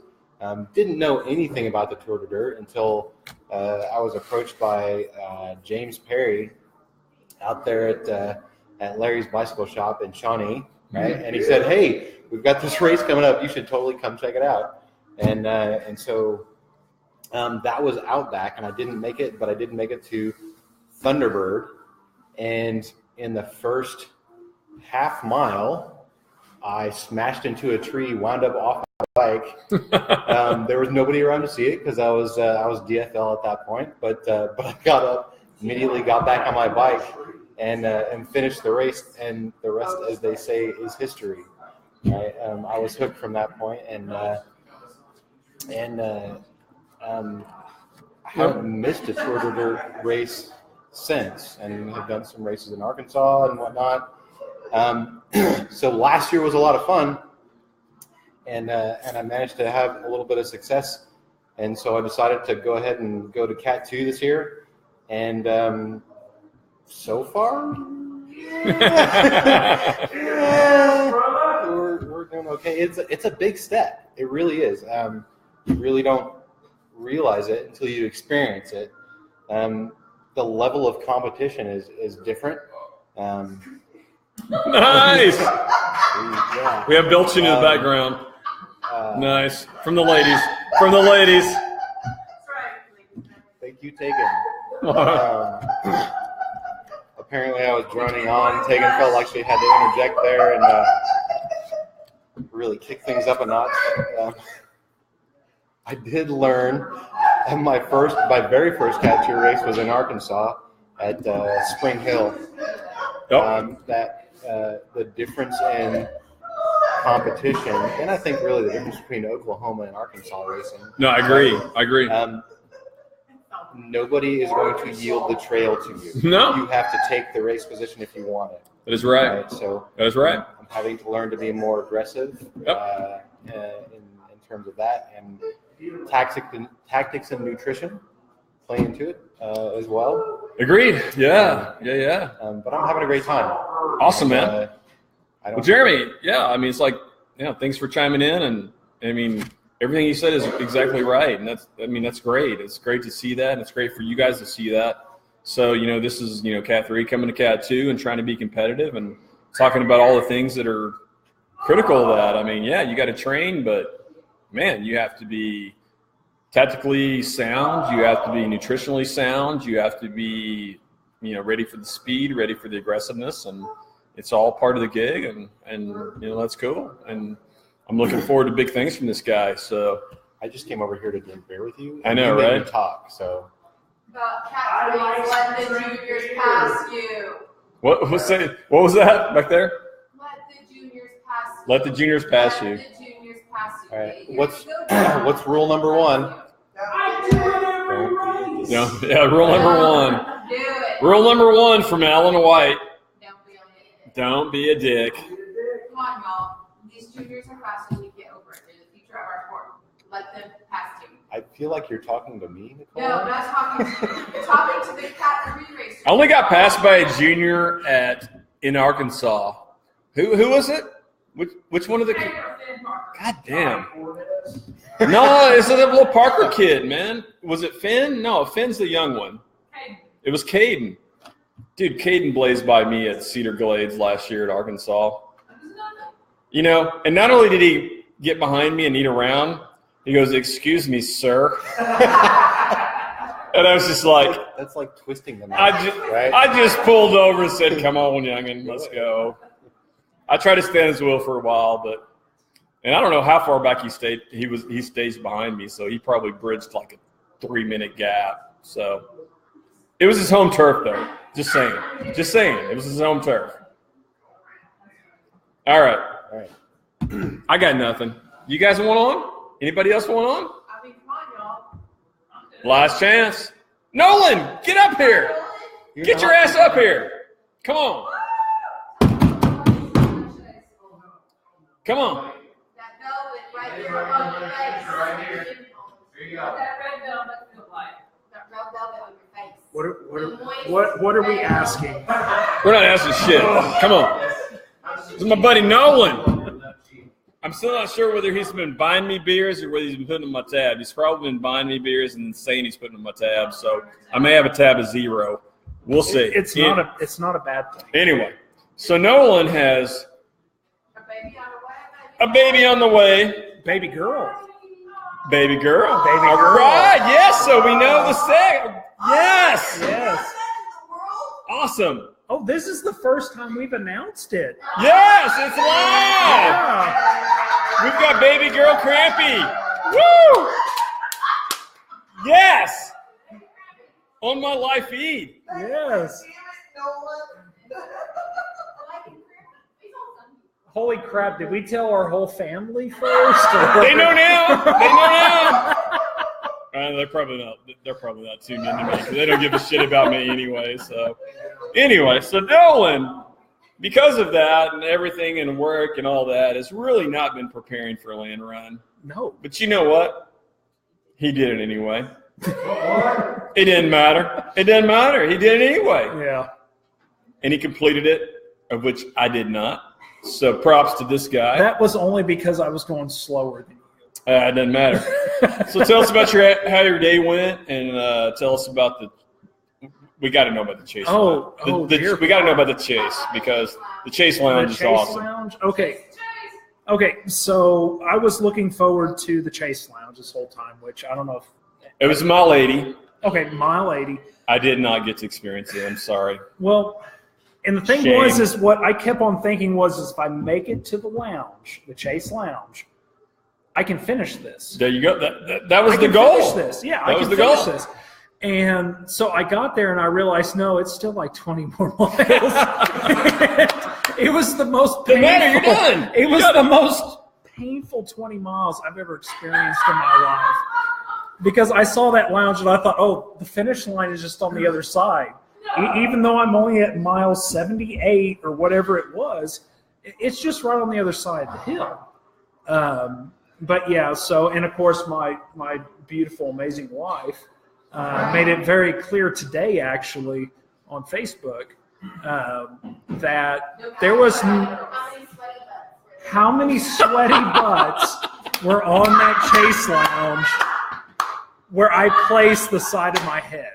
Didn't know anything about the Tour de Dirt until I was approached by James Perry out there at Larry's Bicycle Shop in Shawnee, right? And he said, "Hey, we've got this race coming up. You should totally come check it out." And so that was Outback, and I didn't make it, but I did make it to Thunderbird. And in the first half mile, I smashed into a tree, wound up off my bike. There was nobody around to see it because I was DFL at that point. But I got up, immediately got back on my bike, and finished the race. And the rest, as they say, is history. I was hooked from that point, and I haven't missed a Tour de Dirt race since, and have done some races in Arkansas and whatnot. So last year was a lot of fun, and I managed to have a little bit of success, and so I decided to go ahead and go to Cat 2 this year, and so far, we're doing okay. It's a big step. It really is. You really don't realize it until you experience it. The level of competition is different. Nice. Yeah. We have belching in the background. Nice. From the ladies. Thank you, Tegan. Apparently, I was droning on. Tegan felt like she had to interject there and really kick things up a notch. I did learn my very first catcher race was in Arkansas at Spring Hill. That the difference in competition, and I think really the difference between Oklahoma and Arkansas racing. No, I agree. Nobody is going to yield the trail to you. No. You have to take the race position if you want it. That is right. So that is right. I'm having to learn to be more aggressive in terms of that, and tactics and nutrition play into it as well. Agreed. Yeah. But I'm having a great time. Awesome, man. Well, Jeremy, it's like, thanks for chiming in, and I mean, everything you said is exactly right, and that's great. It's great to see that, and it's great for you guys to see that. So, this is, Cat 3 coming to Cat 2 and trying to be competitive and talking about all the things that are critical of that. I mean, you got to train, but, man, you have to be tactically sound. You have to be nutritionally sound. You have to be, ready for the speed, ready for the aggressiveness, and it's all part of the gig, and that's cool. And I'm looking forward to big things from this guy. So I just came over here to drink beer with you. I know, you made right? me talk, so. Cat 3, let the juniors pass you. What was that back there? Let the juniors pass you. Let the juniors pass you. Let the juniors pass you. All right. Okay, What's rule number 1? Rule number 1. Do it. Rule number 1 from Alan White. Don't be a dick. Don't be a dick. Come on, y'all. These juniors are fast and we get over it. They're the future of our sport. Let them pass you. I feel like you're talking to me, Nicole. No, I'm not talking to you. You're talking to the Cat 3 racer. I only got passed by a junior in Arkansas. Who was it? Which one of the? God damn. No, it's a little Parker kid, man. Was it Finn? No, Finn's the young one. It was Caden. Dude, Caden blazed by me at Cedar Glades last year at Arkansas. And not only did he get behind me and eat around, he goes, "Excuse me, sir." And I was just like, that's like twisting the knife, right? I just pulled over and said, "Come on, youngin, let's go." I tried to stand his wheel for a while, and I don't know how far back he stayed. He stays behind me, so he probably bridged like a 3-minute gap. So it was his home turf, though. Just saying, it was his home turf. All right. I got nothing. You guys want on? Anybody else want on? I mean, come on, y'all. Last chance. Nolan, get up here. Get your ass up here. Come on. Come on. That velvet right there on your face. Right here. There you go. That red velvet feel like. That red velvet on your face. What are we asking? We're not asking shit. Come on. This is my buddy Nolan. I'm still not sure whether he's been buying me beers or whether he's been putting them in my tab. He's probably been buying me beers and saying he's putting them in my tab. So I may have a tab of 0. We'll see. It's not a bad thing. Anyway, so Nolan has A baby on the way. a baby on the way. Baby girl. Baby girl. Baby girl. All right. Yes. So we know the sex. Yes. Yes. Awesome. Oh, this is the first time we've announced it. Yes, it's live. Yeah. We've got baby girl Crampy. Woo! Yes. On my live feed. Yes. Holy crap, did we tell our whole family first? They know now. They're probably not tuned into me because they don't give a shit about me anyway. So Nolan, because of that and everything and work and all that, has really not been preparing for a Landrun. No. But you know what? He did it anyway. It didn't matter. He did it anyway. Yeah. And he completed it, of which I did not. So props to this guy. That was only because I was going slower than you. It doesn't matter. So tell us about how your day went, and tell us about We got to know about the Chase. Oh, Lounge. dear We got to know God. about the Chase because the Chase Lounge The is Chase awesome. Lounge? Okay, so I was looking forward to the Chase Lounge this whole time, which I don't know if. It was Mile 80. Okay, Mile 80. I did not get to experience it. I'm sorry. Well, and the thing Shame. is what I kept on thinking was if I make it to the lounge, the Chase Lounge, I can finish this. There you go. That was I the can goal. finish this. Yeah, I was can the finish goal. this. And so I got there and I realized, no, it's still like 20 more miles. It was the most Doesn't matter, painful. you're done. It was You got the it. most painful 20 miles I've ever experienced in my life. Because I saw that lounge and I thought, oh, the finish line is just on the other side. Even though I'm only at mile 78 or whatever it was, it's just right on the other side of the hill. But yeah, so, and of course my beautiful, amazing wife made it very clear today, actually, on Facebook, that there was how many sweaty butts were on that Chase Lounge where I placed the side of my head.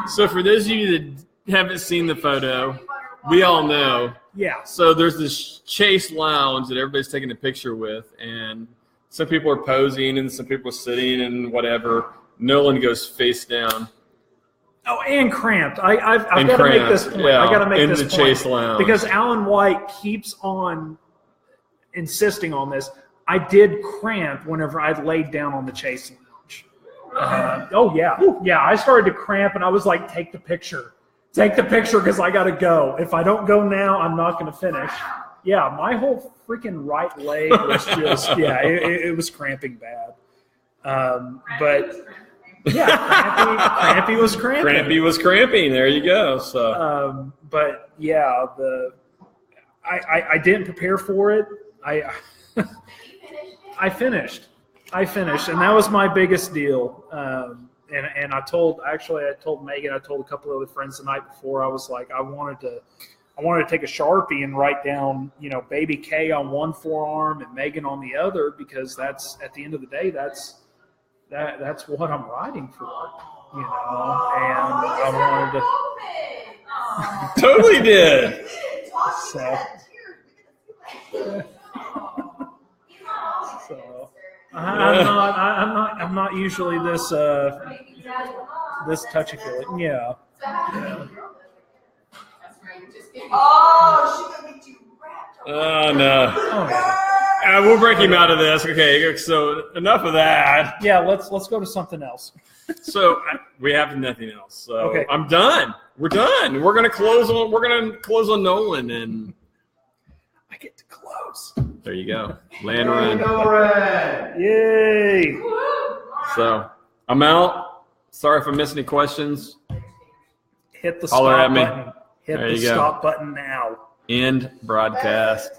So for those of you that haven't seen the photo, we all know. Yeah. So there's this Chase Lounge that everybody's taking a picture with, and some people are posing and some people are sitting and whatever. Nolan goes face down. Oh, and cramped. I've And got to make cramped, this point. yeah, I got to make in this the point. Chase Lounge. Because Alan White keeps on insisting on this. I did cramp whenever I laid down on the Chase Lounge. Oh, yeah. Yeah, I started to cramp, and I was like, take the picture. Take the picture because I got to go. If I don't go now, I'm not going to finish. Yeah, my whole freaking right leg was just, yeah, it was cramping bad. But, yeah, crampy was cramping. Crampy was cramping. There you go. So, But, yeah, I didn't prepare for it. I finished, and that was my biggest deal. And I told Megan, I told a couple of other friends the night before. I was like, I wanted to take a Sharpie and write down, baby K on one forearm and Megan on the other, because that's, at the end of the day, that's what I'm riding for, And I wanted to. totally did. So. I'm not usually this touchy-feely. Yeah. Oh, she gonna get you wrapped. Oh, no. Oh, yeah. We'll break him out of this. Okay, so enough of that. Yeah, let's go to something else. So we have nothing else. So Okay. I'm done. We're done. We're gonna close on Nolan, and I get to close. there you go. Landrun. Yay! So I'm out. Sorry if I missed any questions. Hit the Holler stop at me. button. Hit There the you go. stop button now. End broadcast.